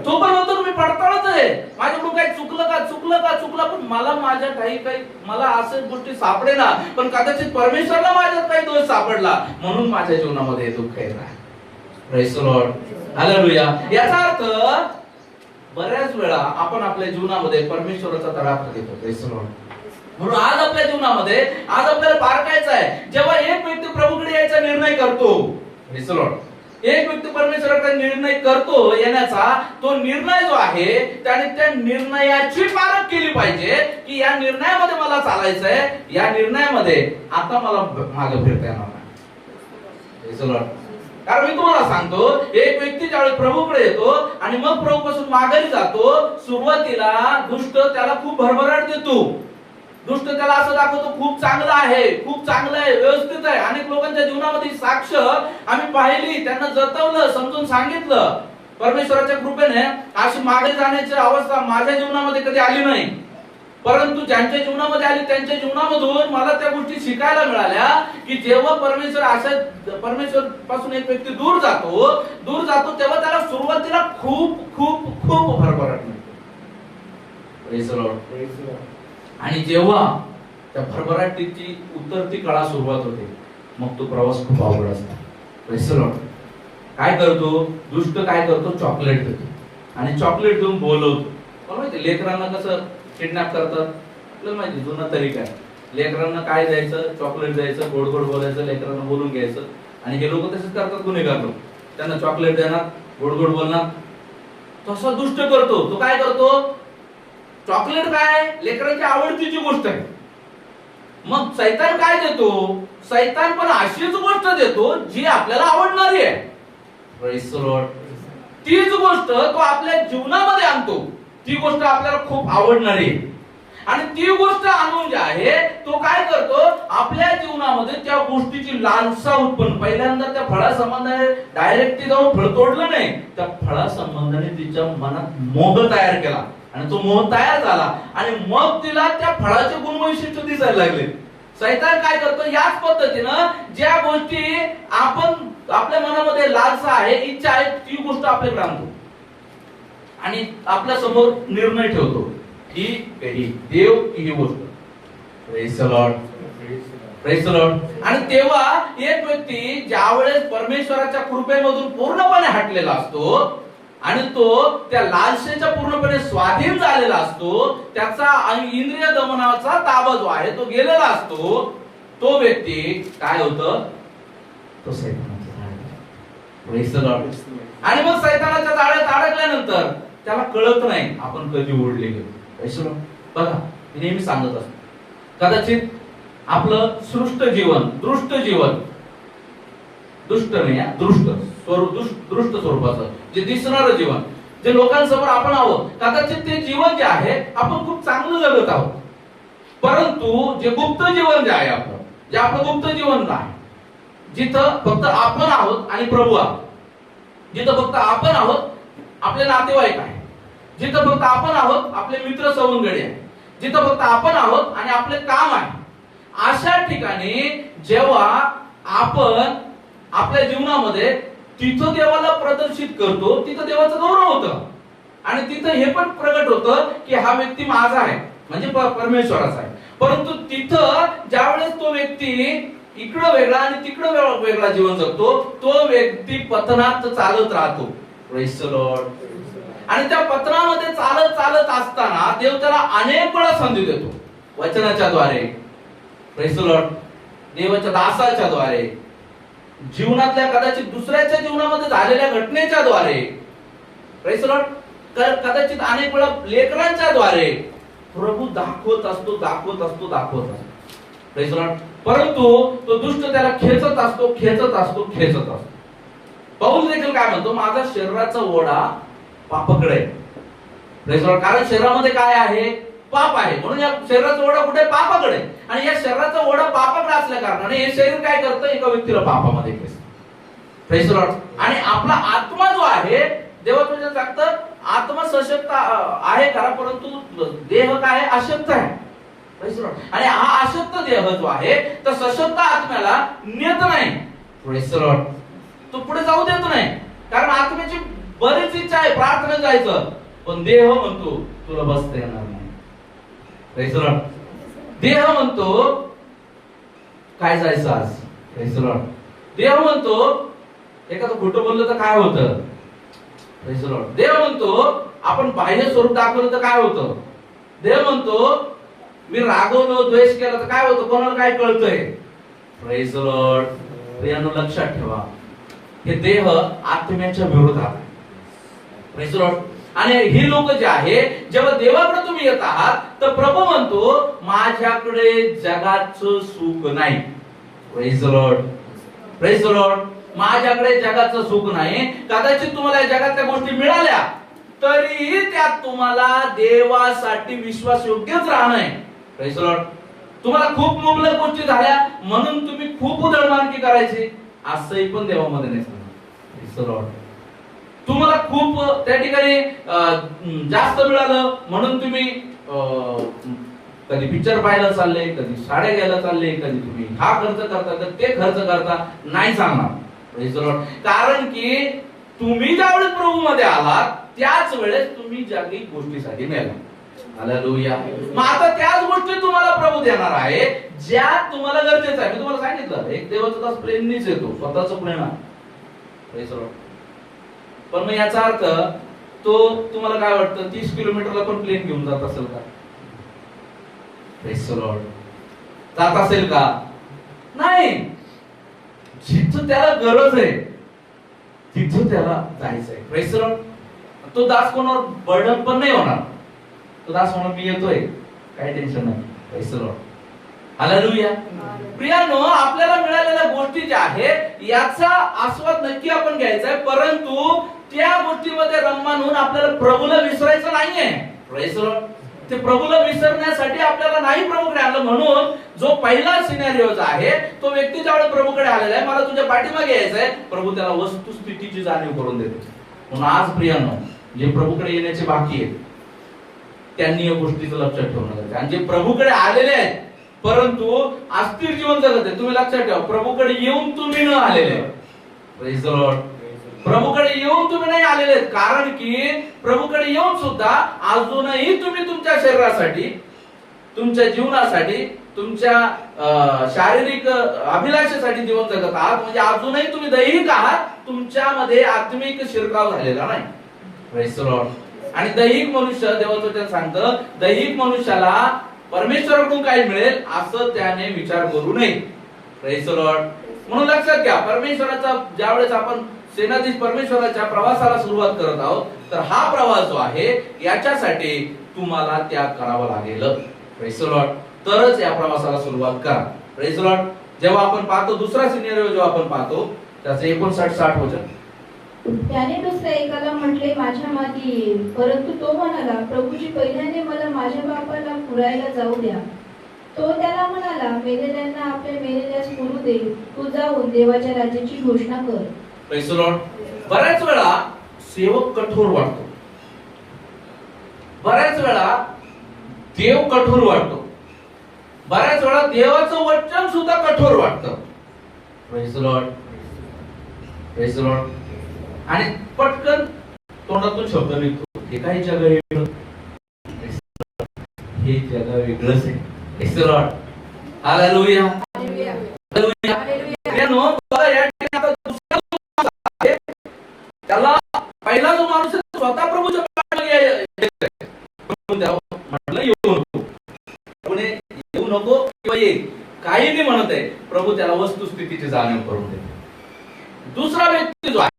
तो पण म्हणतो मी पडताळच आहे माझ्याकडून काय चुकलं पण मला माझ्या काही मला अशा गोष्टी सापडे ना, पण कदाचित परमेश्वरला माझ्यात काही दोष सापडला म्हणून माझ्या जीवनामध्ये दुःख येत आहे. Praise Lord. हालेलुया. याचा अर्थ बऱ्याच वेळा आपण आपल्या जीवनामध्ये परमेश्वराचा तडाखा देतो. Praise Lord. म्हणून आज आपल्या जीवनामध्ये आज आपल्याला पारखायचं आहे जेव्हा एक व्यक्ती प्रभूकडे यायचा निर्णय करतो. Praise Lord. एक व्यक्ती परमेश्वराचा निर्णय करतो येण्याचा, तो निर्णय जो आहे त्याने त्या निर्णयाची पारख केली पाहिजे की या निर्णयामध्ये मला चालायचं आहे, या निर्णयामध्ये आता मला मागे फिरता येणार नाही. कारण मी तुम्हाला सांगतो एक व्यक्ती ज्यावेळी प्रभूकडे येतो आणि मग प्रभूपासून माघारी जातो, सुरुवातीला दुष्ट त्याला खूप भरभराट देतो. दुष्ट त्याला असं दाखवतो खूप चांगलं आहे, खूप चांगलं आहे, व्यवस्थित आहे. अनेक लोकांच्या जीवनामध्ये साक्ष आम्ही पाहिली, त्यांना जतवलं, समजून सांगितलं. परमेश्वराच्या कृपेने अशी मागे जाण्याची अवस्था माझ्या जीवनामध्ये कधी आली नाही. परंतु ज्यांच्या जीवनामध्ये आली त्यांच्या जीवनामधून मला त्या गोष्टी शिकायला मिळाल्या की जेव्हा परमेश्वर पासून एक व्यक्ती दूर जातो तेव्हा त्याला सुरुवातीला खूप खूप खूप भरभराट मिळते. Praise the Lord. आणि जेव्हा त्या भरभराटीची उतरती काळा सुरुवात होते मग तो प्रवास खूप अवघड असतो. Praise the Lord. काय करतो दुष्ट, काय करतो, चॉकलेट देतो आणि चॉकलेट देऊन बोलवतो. मला माहिती लेकरांना कसं किडनॅप करतात, आपल्याला माहिती जुना तरीका आहे. लेकरांना काय द्यायचं, चॉकलेट द्यायचं, गोड गोड बोलायचं, लेकरांना बोलून घ्यायचं. आणि हे लोक तसेच करतात, गुन्हेगार लोक. त्यांना चॉकलेट देणार, गोड गोड बोलणार. तसा दुष्ट करतो. तो काय करतो, चॉकलेट काय लेकरांची आवडतीची गोष्ट आहे. मग सैतान काय देतो, सैतान पण अशीच गोष्ट देतो जी आपल्याला आवडणारी आहे. Praise the Lord. तीच गोष्ट तो आपल्या जीवनामध्ये आणतो, ती गोष्ट आपल्याला खूप आवडणारी आहे. आणि ती गोष्ट आणून जे आहे तो काय करतो, आपल्या जीवनामध्ये त्या गोष्टीची लालसा उत्पन्न. पहिल्यांदा त्या फळा संबंधाने डायरेक्ट ती जाऊन फळ तोडलं नाही, त्या फळा संबंधाने तिच्या मनात मोह तयार केला आणि तो मोह तयार झाला आणि मग तिला त्या फळाचे गुणवैशिष्ट्य दिसायला लागले. सैतान काय करतो, याच पद्धतीनं ज्या गोष्टी आपण आपल्या मनामध्ये लालसा आहे, इच्छा आहे, ती गोष्ट आपल्याकडे आणतो आणि आपल्या समोर निर्णय ठेवतो की देव ही गोष्ट. Praise the Lord. Praise the Lord. आणि तेव्हा एक व्यक्ती ज्यावेळेस परमेश्वराच्या कृपेमधून पूर्णपणे हटलेला असतो आणि तो त्या लालसेच्या पूर्णपणे स्वाधीन झालेला असतो, त्याचा इंद्रिय दमनाचा ताबा जो आहे तो गेलेला असतो, तो व्यक्ती काय होतं, तो सैतानाच्या जाळ्यात. Praise the Lord. आणि मग सैतानाच्या जाळ्यात अडकल्यानंतर त्याला कळत नाही आपण कधी ओढले गेलो. बघा मी नेहमी सांगत असतो, कदाचित आपलं सृष्ट जीवन, दृष्ट जीवन, दुष्ट नाही, दृष्ट स्वरूपाचं जे दिसणारं जीवन, जे लोकांसमोर आपण आहोत, कदाचित ते जीवन जे आहे आपण खूप चांगलं जगत आहोत. परंतु जे गुप्त जीवन जे आहे आपलं, जे आपलं गुप्त जीवन आहे, जिथं फक्त आपण आहोत आणि प्रभू आहोत, जिथं फक्त आपण आहोत, आपले नातेवाईक आहे, जिथं फक्त आपण आहोत, आपले मित्र सवंगडी आहे, जिथं फक्त आपण आहोत आणि आपले काम आहे, अशा ठिकाणी जेव्हा आपण आपल्या जीवनामध्ये तिथं देवाला प्रदर्शित करतो, तिथं देवाचं गौरव होतं आणि तिथं हे पण प्रगट होतं की हा व्यक्ती माझा आहे, म्हणजे परमेश्वराचा आहे. परंतु तिथं ज्यावेळेस तो व्यक्ती इकडं वेगळा आणि तिकडं वेगळा जीवन जगतो, तो व्यक्ती पतनात चालत राहतो. Praise the Lord. आणि त्या पत्रामध्ये चालत चालत असताना देव त्याला अनेक वेळा संधी देतो, वचनाच्या द्वारे, Praise the Lord, देवाच्या दासाच्या द्वारे, जीवनातल्या कदाचित दुसऱ्याच्या जीवनामध्ये झालेल्या घटनेच्या द्वारे, Praise the Lord, कदाचित अनेक वेळा लेकरांच्या द्वारे प्रभू दाखवत असतो. Praise the Lord. परंतु तो दुष्ट त्याला खेचत असतो. पौल देखील काय म्हणतो, माझा शरीराचा ओढा पापाकडे आहे. Praise the Lord. कारण शरीरामध्ये काय आहे, पाप आहे, म्हणून या शरीराचा ओढा कुठे, पापाकडे. आणि या शरीराचा ओढा पापाकडे असल्या कारणाने हे शरीर काय करतं, एका व्यक्तीला पापामध्ये खेचतं. Praise the Lord. आणि आपला आत्मा जो आहे, देवाचं सांगतं आत्मा सशक्त आहे खरा, परंतु देह काय आहे, अशक्त आहे. Praise the Lord. आणि हा अशक्त देह जो आहे तर सशक्त आत्म्याला नेत नाही. Praise the Lord. तो पुढे जाऊ देत नाही, कारण आत्म्याची बरीच इच्छा आहे प्रार्थना जायचं, पण देह म्हणतो तुला बसता येणार नाही. Praise the Lord. देह म्हणतो काय जायचं आज. Praise the Lord. देह म्हणतो एखादं खोटं बोललं तर काय होतं. Praise the Lord. देव म्हणतो आपण बाह्य स्वरूप दाखवलं तर काय होतं. देव म्हणतो मी रागवलो, द्वेष केला तर काय होतं, कोणाला काय कळतंय. Praise the Lord. प्रियांनो लक्षात ठेवा, हे देह आत्म्याच्या विरोधात आहे. Praise the Lord. आणि ही लोक जे आहे, जेव्हा देवाकडे तुम्ही येत आहात तर प्रभू म्हणतो माझ्याकडे जगाचं सुख नाही. Praise the Lord. Praise the Lord. माझ्याकडे जगाचं सुख नाही. कदाचित तुम्हाला या जगातल्या गोष्टी मिळाल्या तरी त्यात तुम्हाला देवासाठी विश्वास योग्यच राहणं आहे. Praise the Lord. तुम्हाला खूप मुबलक गोष्टी झाल्या म्हणून तुम्ही खूप उधळमानकी करायची असंही पण देवामध्ये नाही सांगणार. Praise the Lord. तुम्हाला खूप त्या ठिकाणी जास्त मिळालं म्हणून तुम्ही कधी पिक्चर पाहायला चालले, कधी साड्या घ्यायला चालले, कधी तुम्ही हा खर्च करता तर ते खर्च करता नाही सांगणार. Praise the Lord. कारण की तुम्ही ज्यावेळेस प्रभू मध्ये आलात त्याच वेळेस तुम्ही ज्या काही गोष्टीसाठी मेला. हालेलुया. मग आता त्याच गोष्टी तुम्हाला प्रभू देणार आहे ज्या तुम्हाला गरजेचं आहे. मी तुम्हाला सांगितलं एक देवाचा दास प्लेननीच येतो, स्वतःच प्लेन आहे. Praise the Lord. पण मग याचा अर्थ तो तुम्हाला काय वाटतं 30 किलोमीटरला पण प्लेन घेऊन जात असेल का? Praise the Lord. जात असेल का? नाही. जिथं त्याला गरज आहे तिथं त्याला जायचंय. Praise the Lord. तो दास कोणावर बर्डन पण नाही होणार. तो दास म्हणून मी येतोय, काही टेन्शन नाही. Praise the Lord. हालेलुया. प्रियानो, आपल्याला मिळालेल्या गोष्टी ज्या आहेत याचा आस्वाद नक्की आपण घ्यायचा आहे, परंतु त्या गोष्टीमध्ये रममान होऊन आपल्याला प्रभूला विसरायचं नाहीये. Praise the Lord. ते प्रभूला विसरण्यासाठी आपल्याला नाही प्रभूकडे आलं. म्हणून जो पहिला सिनेरिओ आहे तो व्यक्ती ज्यावेळेस प्रभूकडे आलेला आहे, मला तुझ्या पाठीमागे यायचंय, प्रभू त्याला वस्तुस्थितीची जाणीव करून देते. म्हणून आज प्रियानो, जे प्रभूकडे येण्याचे बाकी आहेत त्यांनी या गोष्टीचं लक्षात ठेवणं गरजेचं आहे. आणि जे प्रभूकडे आलेले आहेत परंतु अस्थिर जीवन जगत आहे, तुम्ही लक्षात ठेवा, प्रभूकडे येऊन तुम्ही न आलेले. Praise the Lord. प्रभूकडे येऊन तुम्ही नाही आलेले, कारण की प्रभूकडे येऊन सुद्धा अजूनही तुम्ही तुमच्या शरीरासाठी, तुमच्या जीवनासाठी, तुमच्या शारीरिक अभिलाषेसाठी जीवन जगत आहात. म्हणजे अजूनही तुम्ही दैहिक आहात, तुमच्यामध्ये आत्मिक शिरकाव झालेला नाही. Praise the Lord. आणि दैहिक मनुष्य, देवाचं वचन सांगतं, दैहिक मनुष्याला परमेश्वराकडून काय मिळेल असं त्याने विचार करू नये. Praise the Lord. म्हणून लक्षात घ्या, परमेश्वराचा ज्यावेळेस आपण सेनाधीश परमेश्वराच्या प्रवासाला सुरुवात करत आहोत तर हा प्रवास जो आहे याच्यासाठी तुम्हाला त्याग करावा लागेल. Praise the Lord. तरच या प्रवासाला सुरुवात करा. Praise the Lord. जेव्हा आपण पाहतो दुसरा सिनेरिओ जेव्हा आपण पाहतो त्याचं 59-60 वचन. त्याने दुसऱ्या एकाला म्हटले माझ्या मागे ये, परंतु तो म्हणाला प्रभूजी पहिल्याने मला माझ्या बापाला पुरायला जाऊ द्या. तो त्याला म्हणाला मेलेल्यांना आपल्या मेलेल्यास पुरू दे, तू जाऊन देवाच्या राज्याची घोषणा कर. Praise the Lord. बऱ्याच वेळा सेवक कठोर वाटतो, बऱ्याच वेळा देव कठोर वाटतो, बऱ्याच वेळा देवाचं वचन सुद्धा कठोर वाटतं. Praise the Lord. Praise the Lord. आणि पटकन तोंडातून शब्द निघतो, हे काही जग वेगळं, हे जग वेगळंच आहे. Praise the Lord. Hallelujah. Hallelujah. Hallelujah. बघा या ठिकाणी आता दुसरा जो आहे त्याला पहिला जो माणूस आहे स्वतः प्रभूच्या पाठीमागे म्हटलं येऊ नको, पुणे येऊ नको किंवा ये काही नाही म्हणत आहे. प्रभू त्याला वस्तुस्थितीची जाणीव करून देते. दुसरा व्यक्ती जो आहे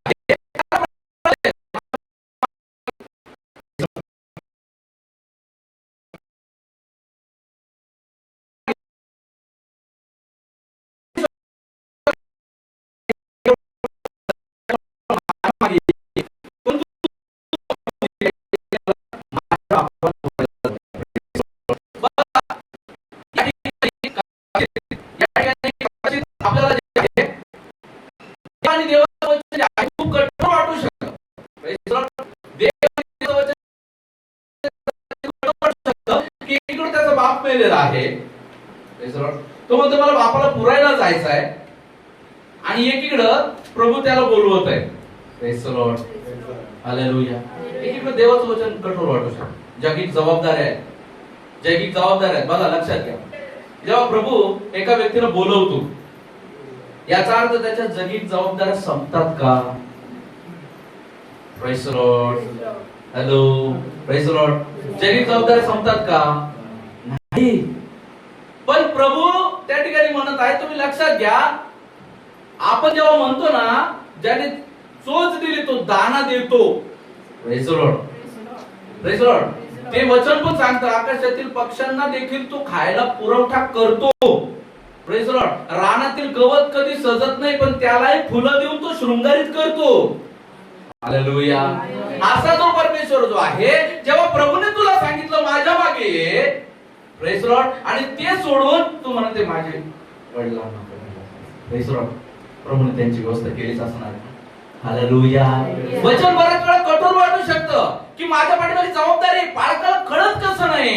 खूप कठोर वाटू शकतं. की इकडे त्याचा बाप मेलेला आहे, तो म्हणतो मला बापाला पुरायला जायचं आहे, आणि एकीकडं प्रभू त्याला बोलवत आहे. Praise the Lord. हालेलुया. एकीकडे देवाचं वचन कठोर वाटू शकतं. जगिक जबाबदारी आहे, जगिक जबाबदारी आहे. बघा लक्षात घ्या, जेव्हा प्रभू एका व्यक्तीला बोलवतो याचा अर्थ त्याच्या जगिक जबाबदाऱ्या संपतात का? Praise the Lord. Hello. Praise the Lord. जगिक जबाबदाऱ्या संपतात का? नाही. पण प्रभू त्या ठिकाणी म्हणत आहे, तुम्ही लक्षात घ्या, आपण जेव्हा म्हणतो ना ज्याने चोच दिली तो दाना देतो. Praise the Lord. Praise the Lord. ते वचन पण सांगतं आकाशातील पक्ष्यांना देखील तो खायला पुरवठा करतो. Praise the Lord. रानातील गवत कधी सजत नाही पण त्यालाही फुलं देऊन तो शृंगारित करतो. हालेलुया. असा जो परमेश्वर जो आहे, जेव्हा प्रभूने तुला सांगितलं माझ्या मागे ये, प्रेज लॉर्ड. आणि ते सोडून तू म्हणते माझे वडिलांना प्रेज लॉर्ड. प्रभूने त्यांची व्यवस्था केलीच असणार. हालेलुया. वचन बऱ्याच वेळा कठोर वाटू शकतं की माझ्या पाठीमागे जबाबदारी पालकाला कळत कसं नाही.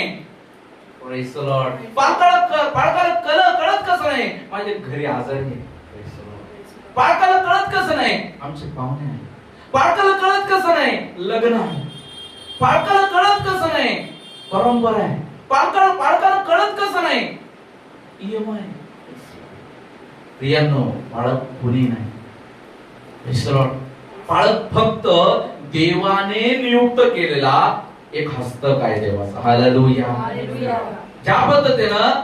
Praise Lord. पालकाला कळत कसं नाही माझे घरी आजारी आहे. Praise Lord. पालकाला कळत कसं नाही आमचे पाहुणे आहे. पालकाला कळत कसं नाही लग्न आहे. पालकाला कळत कसं नाही परंपरा आहे. पालकाला कळत कसं नाही EMI. प्रियांनो, पाळक कुणी नाही. Praise Lord. पाळक फक्त देवाने नियुक्त केलेला एक हस्तक आहे देवाचा. हालेलुया. ज्या पद्धतीनं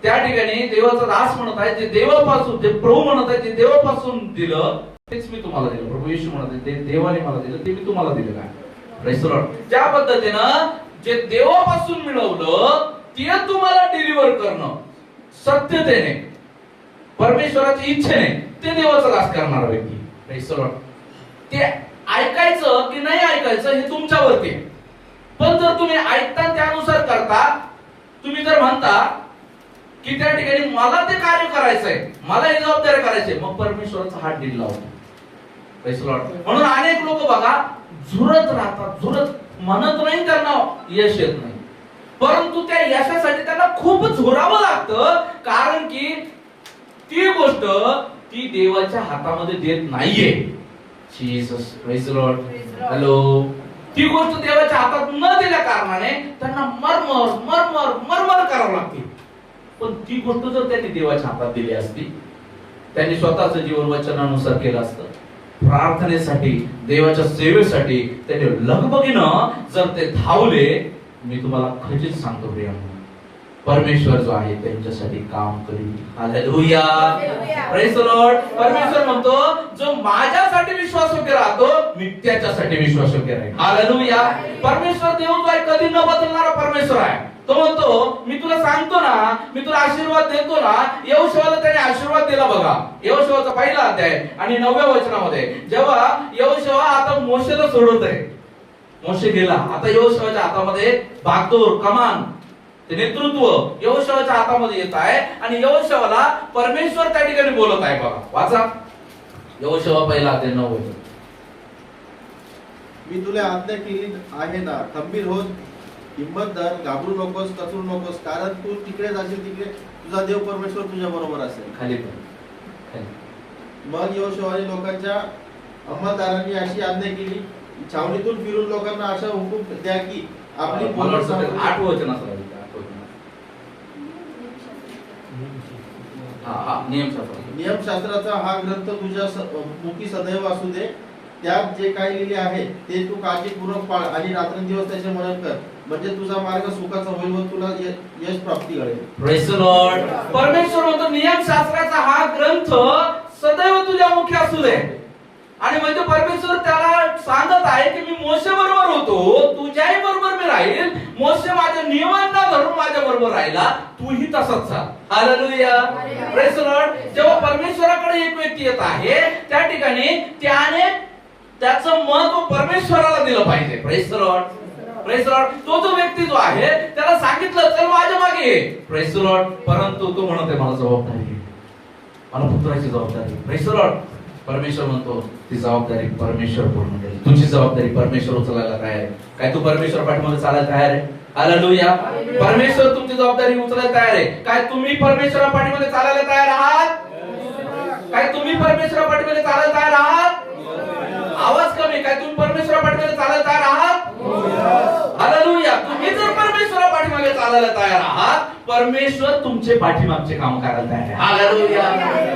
त्या ठिकाणी देवाचा दास म्हणत आहे, जे देवापासून, जे प्रभू म्हणत आहे, जे देवापासून दिलं तेच मी तुम्हाला दिलं. प्रभू येशू म्हणत आहे, ते देवाने मला दिलं ते मी तुम्हाला दिलेलं आहे. Praise Lord. ज्या पद्धतीनं जे देवापासून मिळवलं ते तुम्हाला डिलिव्हर करणं सत्यतेने, परमेश्वराची इच्छेने, ते देवाचा दास करणारा व्यक्ती. Praise Lord. ते ऐकायचं की नाही ऐकायचं हे तुमच्यावरती आहे. पण जर तुम्ही ऐकता त्यानुसार करता, तुम्ही जर म्हणता की त्या ठिकाणी मला ते कार्य करायचंय, मला हे जबाबदारी करायची, मग परमेश्वराचा हात ढील लावतो. Praise Lord. म्हणून अनेक लोक बघा झुरत राहतात, म्हणत नाही त्यांना यश येत नाही, परंतु त्या यशासाठी त्यांना खूप झोरावं लागतं. कारण की ती गोष्ट ती देवाच्या हातामध्ये देत नाहीये. जीसस. Praise Lord. हॅलो. ती गोष्ट देवाच्या हातात न दिल्या कारणाने त्यांना मरमर करावं लागते. पण ती गोष्ट जर त्यांनी देवाच्या हातात दिली असती, त्यांनी स्वतःचं जीवन वचनानुसार केलं असतं, प्रार्थनेसाठी, देवाच्या सेवेसाठी त्यांनी लगबगीनं जर ते धावले, मी तुम्हाला खचित सांगतो प्रियांनो, परमेश्वर जो आहे त्यांच्यासाठी काम करील. हालेलुया. Praise Lord. परमेश्वर म्हणतो जो माझ्यासाठी विश्वासयोग्य राहतो मी त्याच्यासाठी विश्वासयोग्य राहील. हालेलुया. परमेश्वर देव जो आहे कधी न बदलणारा परमेश्वर आहे. तो म्हणतो मी तुला सांगतो ना, मी तुला आशीर्वाद देतो ना. यहोशूआला त्याने आशीर्वाद दिला बघा. यहोशूआचा पहिला अध्याय आणि 9व्या वचनामध्ये जेव्हा यहोशू आता मोशेला सोडवत आहे, मोशे गेला, आता यहोशूआच्या हातामध्ये बागदोर, कमान, ते नेतृत्व यहोशूआच्या हातामध्ये येत आहे. आणि यहोशूआला परमेश्वर त्या ठिकाणी बोलत आहे बघा. वाचा यहोशू पहिला अध्याय 9 वचन. मी तुला आज्ञा केली आहे ना, खंबीर हो, हिम्मत धर, घाबरू नकोस, कचरू नकोस, कारण तू तिकडे जाशील तिकडे तुझा देव परमेश्वर तुझ्या बरोबर असेल. खाली मग यहोशूआने लोकांच्या अंमलदारांनी अशी आज्ञा केली, छावणीतून फिरून लोकांना अशा हुकूम द्या की आपली 8 वचन असेल. नियमशास्त्राचा हा ग्रंथ तुझ्या मुखी सदैव असू दे. त्यात जे काही लिहिले आहे ते तू काळजीपूर्वक पाळ आणि रात्रंदिवस त्याचे मनन कर, म्हणजे तुझा मार्ग सुखाचा होईल व तुला यश प्राप्ती घडेल. Praise the Lord. परमेश्वर म्हणतो नियमशास्त्राचा हा ग्रंथ सदैव तुझ्या मुखी असू दे. आणि म्हणजे परमेश्वर त्याला सांगत आहे की मी मोशे बरोबर होतो, तुझ्याही बरोबर मी राहील. मोशे माझ्या नियमांना धरून माझ्या बरोबर राहिला, तूही तसाच चाल. हालेलुया. Praise the Lord. जेव्हा परमेश्वराकडे एक व्यक्ती येत आहे त्या ठिकाणी त्याने त्याचं महत्व परमेश्वराला दिलं पाहिजे. Praise the Lord. Praise the Lord. तो जो व्यक्ती जो आहे त्याला सांगितलं चल माझ्या मागे ये. Praise the Lord. परंतु तो म्हणत आहे मला जबाबदारी आहे, मला पुत्राची जबाबदारी. Praise the Lord. परमेश्वर म्हणतो ती जबाबदारी परमेश्वर पूर्ण करेल. तुझी जबाबदारी परमेश्वर उचलायला तयार आहे. काय तू परमेश्वर पाठीमागे चालायला तयार आहे? हालेलुया. परमेश्वर तुमची जबाबदारी उचलायला तयार आहे. काय तुम्ही परमेश्वरा पाठीमागे चालायला तयार आहात? काय तुम्ही परमेश्वरा पाठीमागे चालायला तयार आहात? आवाज कमी. काय तुम्ही परमेश्वरा पाठीमागे चालायला तयार आहात? हालेलुया. तुम्ही जर परमेश्वरा पाठीमागे चालायला तयार आहात, परमेश्वर तुमचे पाठीमागचे काम करायला तयार आहे. हालेलुया.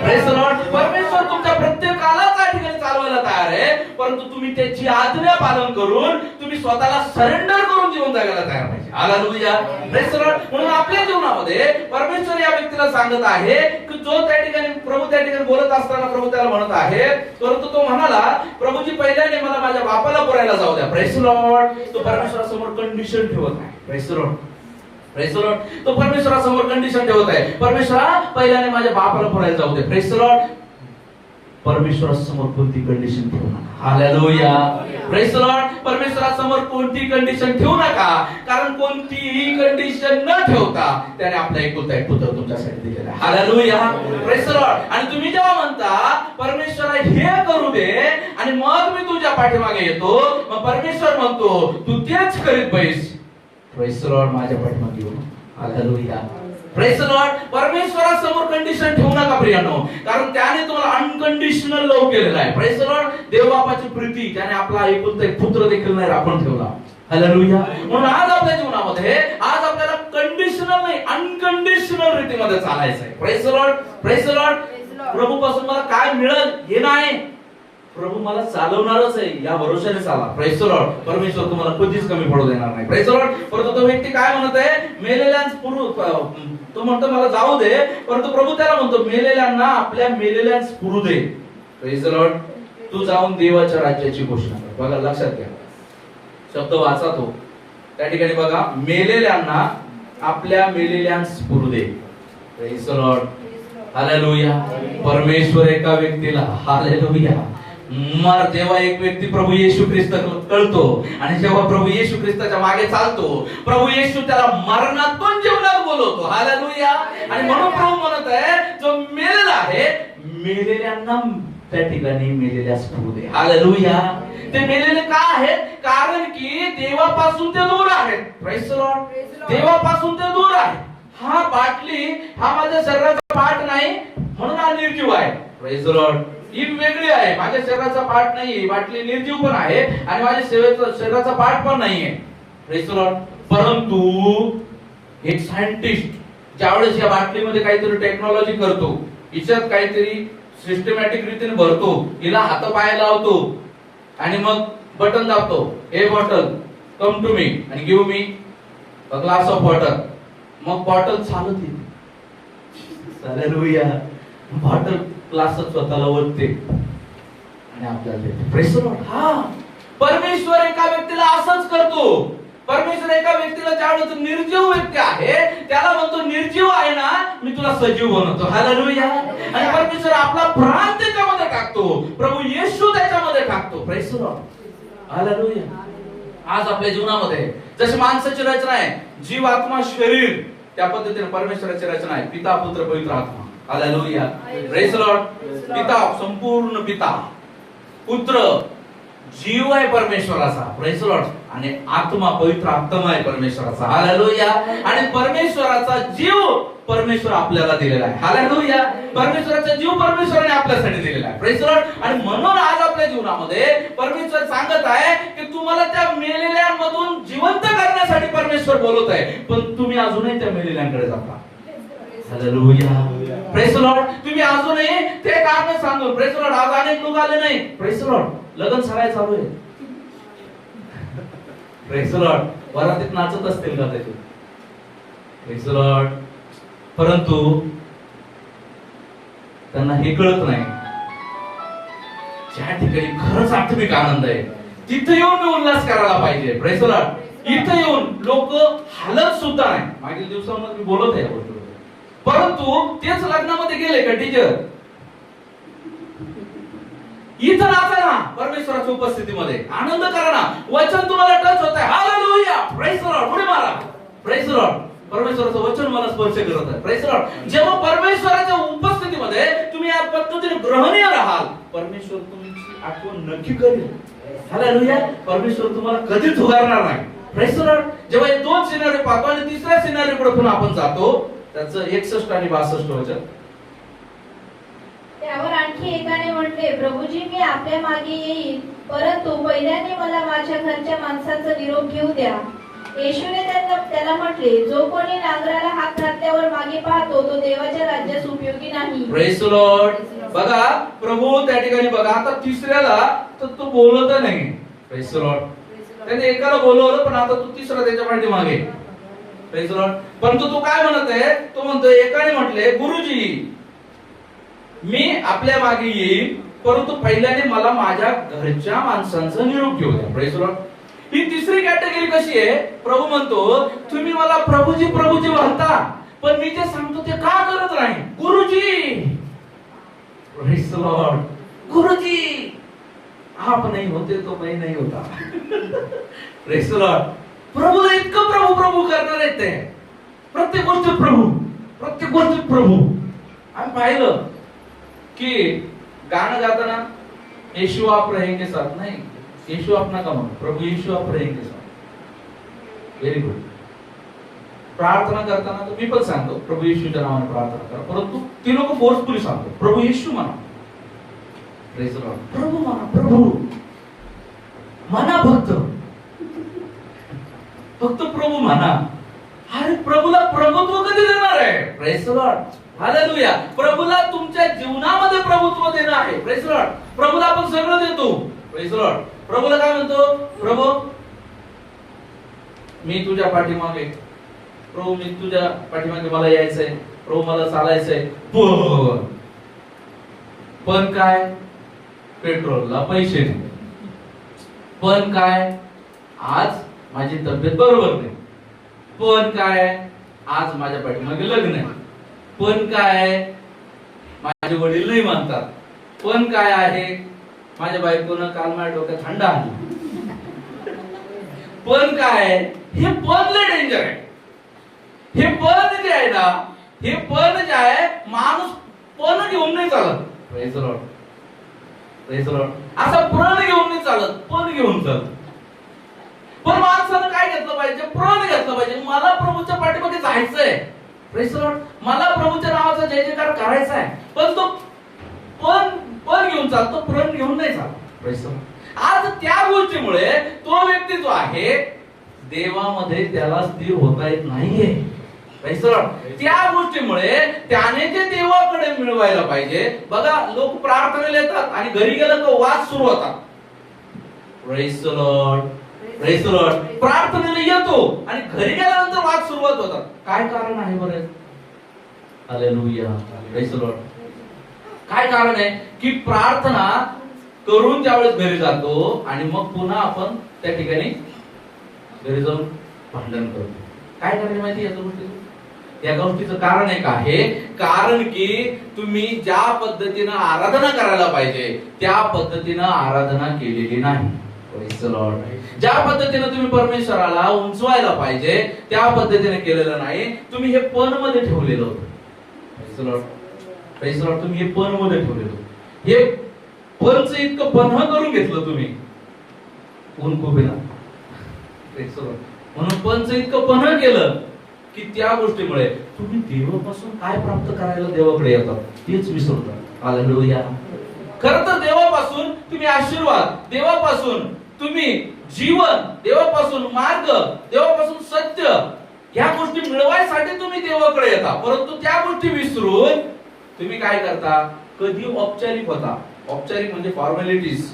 Praise the Lord. परमेश्वर तुमच्या प्रत्येकाला त्या ठिकाणी चालवायला तयार आहे, परंतु तुम्ही त्याची आज्ञा पालन करून तुम्ही स्वतःला सरेंडर करून जीवन जगायला तयार पाहिजे. हालेलुया. Praise the Lord. म्हणून आपल्या जीवनामध्ये परमेश्वर या व्यक्तीला सांगत आहे की जो त्या ठिकाणी प्रभू त्या ठिकाणी बोलत असताना प्रभू त्याला म्हणत आहे, परंतु तो म्हणाला प्रभूजी पहिल्याने मला माझ्या बापाला पुरायला जाऊ द्या. Praise the Lord. तो परमेश्वरासमोर कंडिशन ठेवत आहे. Praise the Lord. Praise the Lord. तो परमेश्वरासमोर कंडिशन ठेवत आहे, परमेश्वरा पहिल्याने माझ्या बापाला पुरायला जाऊ दे. Praise the Lord. परमेश्वरासमोर कोणती कंडिशन ठेवू नका. हालेलुया. Praise the Lord. परमेश्वरासमोर कोणती कंडिशन ठेवू नका, कारण कोणतीही कंडिशन न ठेवता त्याने आपला एकुलता एक पुत्र तुमच्यासाठी दिलेला आहे. हालेलुया. Praise the Lord. आणि तुम्ही जेव्हा म्हणता परमेश्वरा हे करू दे आणि मग मी तुझ्या पाठीमागे येतो, मग परमेश्वर म्हणतो तू तेच करीत बैस. Praise the Lord. माझ्या पाठीमागे येऊ. हालेलुया. Praise the Lord. परमेश्वरासमोर कंडिशन ठेवू नका प्रियानो, कारण त्याने तुम्हाला अनकंडिशनल लव्ह केलेला आहे. Praise the Lord. देव बापाची प्रीती त्याने आपला एकुलता एक पुत्र देखील नाही राखून ठेवला. हालेलुया. म्हणून आज आपल्या जीवनामध्ये आज आपल्याला कंडिशनल नाही अनकंडिशनल रीतीमध्ये चालायचं आहे. Praise the Lord. Praise the Lord. प्रभू पासून मला काय मिळेल हे नाही, प्रभू मला चालवणारच आहे या भरोशाने चाला. Praise the Lord. परमेश्वर तुम्हाला कधीच कमी पडू देणार नाही. Praise the Lord. परंतु तो व्यक्ती काय म्हणत आहे, तो म्हणतो मला जाऊ दे, परंतु प्रभू त्याला म्हणतो मेलेल्यांना आपल्या मेलेल्यांस पुरू दे. Praise the Lord. तू जाऊन देवाच्या राज्याची घोषणा कर. बघा लक्षात घ्या, शब्द वाचा तो त्या ठिकाणी बघा, मेलेल्यांना आपल्या मेलेल्यांस पुरू दे. Praise the Lord. हालेलुया. परमेश्वर एका व्यक्तीला, हालेलुया, जेव्हा एक व्यक्ती प्रभू येशू ख्रिस्त कळतो आणि जेव्हा प्रभू येशू ख्रिस्ताच्या मागे चालतो, प्रभू येशू त्याला मरणातून जीवनात बोलवतो. हालेलुया. आणि म्हणून प्रभू म्हणत आहे जो मेलेला आहे मेलेल्यांना त्या ठिकाणी मेलेल्यास पुरू दे. हालेलुया. ते मेलेले का आहेत? कारण की देवापासून ते दूर आहेत. Praise the Lord. देवापासून ते दूर आहेत. हा बाटली हा माझ्या शरीराचा पार्ट नाही म्हणून हा निर्जीव आहे. Praise the Lord. ही वेगळी आहे, माझ्या शरीराचा पार्ट नाही. बाटली निर्जीव पण आहे आणि माझ्या शरीराचा पार्ट पण नाहीये. Praise the Lord. परंतु एक सायंटिस्ट ज्यावेळेस या बाटलीमध्ये काहीतरी टेक्नॉलॉजी करतो, हिच्यात काहीतरी सिस्टमॅटिक रीतीने भरतो, हिला हात पाय लावतो आणि मग बटन दाबतो, हे बॉटल कम टू मी आणि give me a glass of water. मग बॉटल चालत येते. हालेलुया. बॉटल ग्लासच स्वतःला ओतते आणि आपल्याला देते. Praise the Lord. हा परमेश्वर एका व्यक्तीला असंच करतो. परमेश्वर एका व्यक्तीला ज्यावेळेस निर्जीव व्यक्ती आहे त्याला म्हणतो निर्जीव आहे ना, मी तुला सजीव बनवतो. हालेलुया. आणि परमेश्वर आपला प्राण त्याच्यामध्ये टाकतो, प्रभू येशू त्याच्यामध्ये टाकतो. Praise the Lord. हालेलुया. आज आपल्या जीवनामध्ये जशी माणसाची रचना आहे, जीव आत्मा शरीर, त्या पद्धतीने परमेश्वराची रचना आहे, पिता पुत्र पवित्र आत्मा. हालेलुया. Praise the Lord. पिता संपूर्ण पिता, पुत्र जीव आहे परमेश्वराचा. Praise the Lord. आणि आत्मा पवित्र आत्मा आहे परमेश्वराचा. हालेलुया. आणि परमेश्वराचा जीव परमेश्वर आपल्याला दिलेला आहे. हालेलुया. परमेश्वराचा जीव परमेश्वराने आपल्यासाठी दिलेला आहे. Praise the Lord. आणि म्हणून आज आपल्या जीवनामध्ये परमेश्वर सांगत आहे की तुम्हाला त्या मेलेल्यांमधून जिवंत करण्यासाठी परमेश्वर बोलत आहे, पण तुम्ही अजूनही त्या मेलेल्यांकडे जाता. हालेलुया. Praise the Lord. तुम्ही अजूनही ते कारण सांगून, प्रेज द लॉर्ड, आज अनेक लोक आले नाही. Praise the Lord. लग्न सराय चालू आहे. Praise the Lord. वरातीत नाचत असतील का त्याचे? Praise the Lord. परंतु त्यांना हे कळत नाही, ज्या ठिकाणी खरंच आत्मिक आनंद आहे तिथे येऊन मी उल्हास करायला पाहिजे. Praise the Lord. इथे येऊन लोक हालत सुद्धा नाही. मागील दिवसामध्ये मी बोलत आहे या गोष्टीवर, परंतु तेच लग्नामध्ये गेले का टीचर, इथं नाचा ना परमेश्वराच्या उपस्थितीमध्ये, आनंद करा ना. वचन तुम्हाला टच होत आहे. हालेलुया. Praise the Lord. पुढे मारा. Praise the Lord. परमेश्वराचं वचन मला स्पर्श करत आहे. Praise the Lord. जेव्हा परमेश्वराच्या उपस्थितीमध्ये तुम्ही या पद्धतीने ग्रहणीय राहाल, परमेश्वर तुमची आठवण नक्की करेल. हालेलुया. परमेश्वर तुम्हाला कधीच उगारणार नाही. Praise the Lord. जेव्हा हे दोन सिनारिओ पाहतो आणि तिसऱ्या सिनारिओकडे पुन्हा आपण जातो, त्याचं 61 आणि 62 वचन. त्यावर आणखी एकाने म्हटले, प्रभूजी मी आपल्या मागे येईल, परंतु पहिल्याने मला माझ्या घरच्या माणसांचा निरोप घेऊ द्या. येशूने त्याला म्हटले, जो कोणी नांगराला हात घातल्यावर मागे पाहतो तो देवाच्या राज्यास उपयोगी नाही. Praise the Lord. बघा प्रभू त्या ठिकाणी बघा, आता तिसऱ्याला तर तो बोलत नाही. Praise the Lord. त्याने एकाला बोलवलं पण आता तू तिसरा त्याच्या पाठीमागे. Praise the Lord. परंतु तो काय म्हणत आहे, तो म्हणतो एकाने म्हटले, गुरुजी मी आपल्या मागे येईल, परंतु पहिल्याने मला माझ्या घरच्या माणसांचा निरोप घेऊ द्या. Praise the Lord. ही तिसरी कॅटेगरी कशी आहे, प्रभू म्हणतो तुम्ही मला प्रभूजी प्रभूजी म्हणता, पण मी जे सांगतो ते का करत नाही. गुरुजी. Praise the Lord. गुरुजी आप नहीं होते तो मैं नहीं होता. Praise the Lord. प्रभूला इतकं प्रभू प्रभू करणार आहेत ते. प्रत्येक गोष्टीत प्रभू, प्रत्येक गोष्टीत प्रभू. आम्ही पाहिलं की गाणं गाताना येशू आप रहेंगे साथ, नाही येशू आप नका म्हणू, प्रभू येशू आप रहेंगे साथ. Very good. प्रार्थना करताना तर मी पण सांगतो प्रभू येशूच्या नावाने प्रार्थना करा, परंतु ती लोक फोर्सफुली सांगतो प्रभू येशू म्हणा. Praise the Lord. प्रभू म्हणा, प्रभू म्हणा, फक्त प्रभू म्हणा. अरे प्रभूला प्रभुत्व कधी देणार आहे? Praise the Lord. हालेलुया. प्रभूला तुमच्या जीवनामध्ये प्रभुत्व देणं आहे. Praise the Lord. प्रभूला आपण सगळं देतो. Praise the Lord. प्रभूला काय म्हणतो? प्रभू मी तुझ्या पाठीमागे, प्रभू मी तुझ्या पाठीमागे, मला यायचंय, प्रभू मला चालायचंय, पण काय पेट्रोलला पैसे नाही, पण काय आज माझी तब्येत बरोबर नाही, पण काय आज माझ्या पाठीमागे लग्न आहे, पण काय माझे वडील नाही मानतात, पण काय आहे माझ्या बायकोनं काल माझ्या डोक्यात थंडा आली, पण काय. हे पण लय डेंजर आहे. हे पण जे आहे ना, हे पण जे आहे, माणूस पण घेऊन नाही चालत. Praise the Lord. Praise the Lord. असं प्रण घेऊन नाही चालत, पण घेऊन चालत. पण माणसानं काय घेतलं पाहिजे? प्रण घेतलं पाहिजे. मला प्रभूच्या पाठीमागे जायचंय. Praise the Lord. मला प्रभूच्या नावाचा जय जयकार करायचा आहे, पण तो पण घेऊन चालतो, प्रण घेऊन नाही चालत. Praise the Lord. आज त्या गोष्टीमुळे तो व्यक्ती जो आहे देवामध्ये त्याला स्थिर होता येत नाहीये. Praise the Lord. त्या गोष्टीमुळे त्याने जे देवाकडे मिळवायला पाहिजे, बघा लोक प्रार्थनेला येतात आणि घरी गेलं तर वाद सुरू होतात. Praise the Lord. Praise the Lord. प्रार्थनेला येतो आणि घरी गेल्यानंतर वाद सुरुवात होतात. काय कारण आहे बरं? हालेलुया. Praise the Lord. काय कारण आहे की प्रार्थना करून ज्यावेळेस घरी जातो आणि मग पुन्हा आपण त्या ठिकाणी घरी जाऊन भांडण करतो. काय कारण माहिती याच्या गोष्टीचं? या गोष्टीचं कारण एक आहे, कारण की तुम्ही ज्या पद्धतीनं आराधना करायला पाहिजे त्या पद्धतीनं आराधना केलेली नाही. Praise the Lord. ज्या पद्धतीनं तुम्ही परमेश्वराला उंचवायला पाहिजे त्या पद्धतीने केलेलं नाही. तुम्ही हे पण मध्ये ठेवलेलं होतं. Praise the Lord. Praise the Lord. तुम्ही हे पण मध्ये ठेवलेलं होतं. हे पंच इतकं पन्ह करून घेतलं तुम्ही ऊन कुबेला. Praise the Lord. म्हणून पंच इतकं पन्ह केलं की त्या गोष्टीमुळे तुम्ही देवापासून काय प्राप्त करायला देवाकडे येतात तेच विसरता. हालेलुया. खरं तर देवापासून तुम्ही आशीर्वाद, देवापासून तुम्ही जीवन, देवापासून मार्ग, देवापासून सत्य या गोष्टी मिळवायसाठी तुम्ही देवाकडे येता. परंतु त्या गोष्टी विसरून तुम्ही काय करता? कधी औपचारिक होता. औपचारिक म्हणजे फॉर्मॅलिटीज.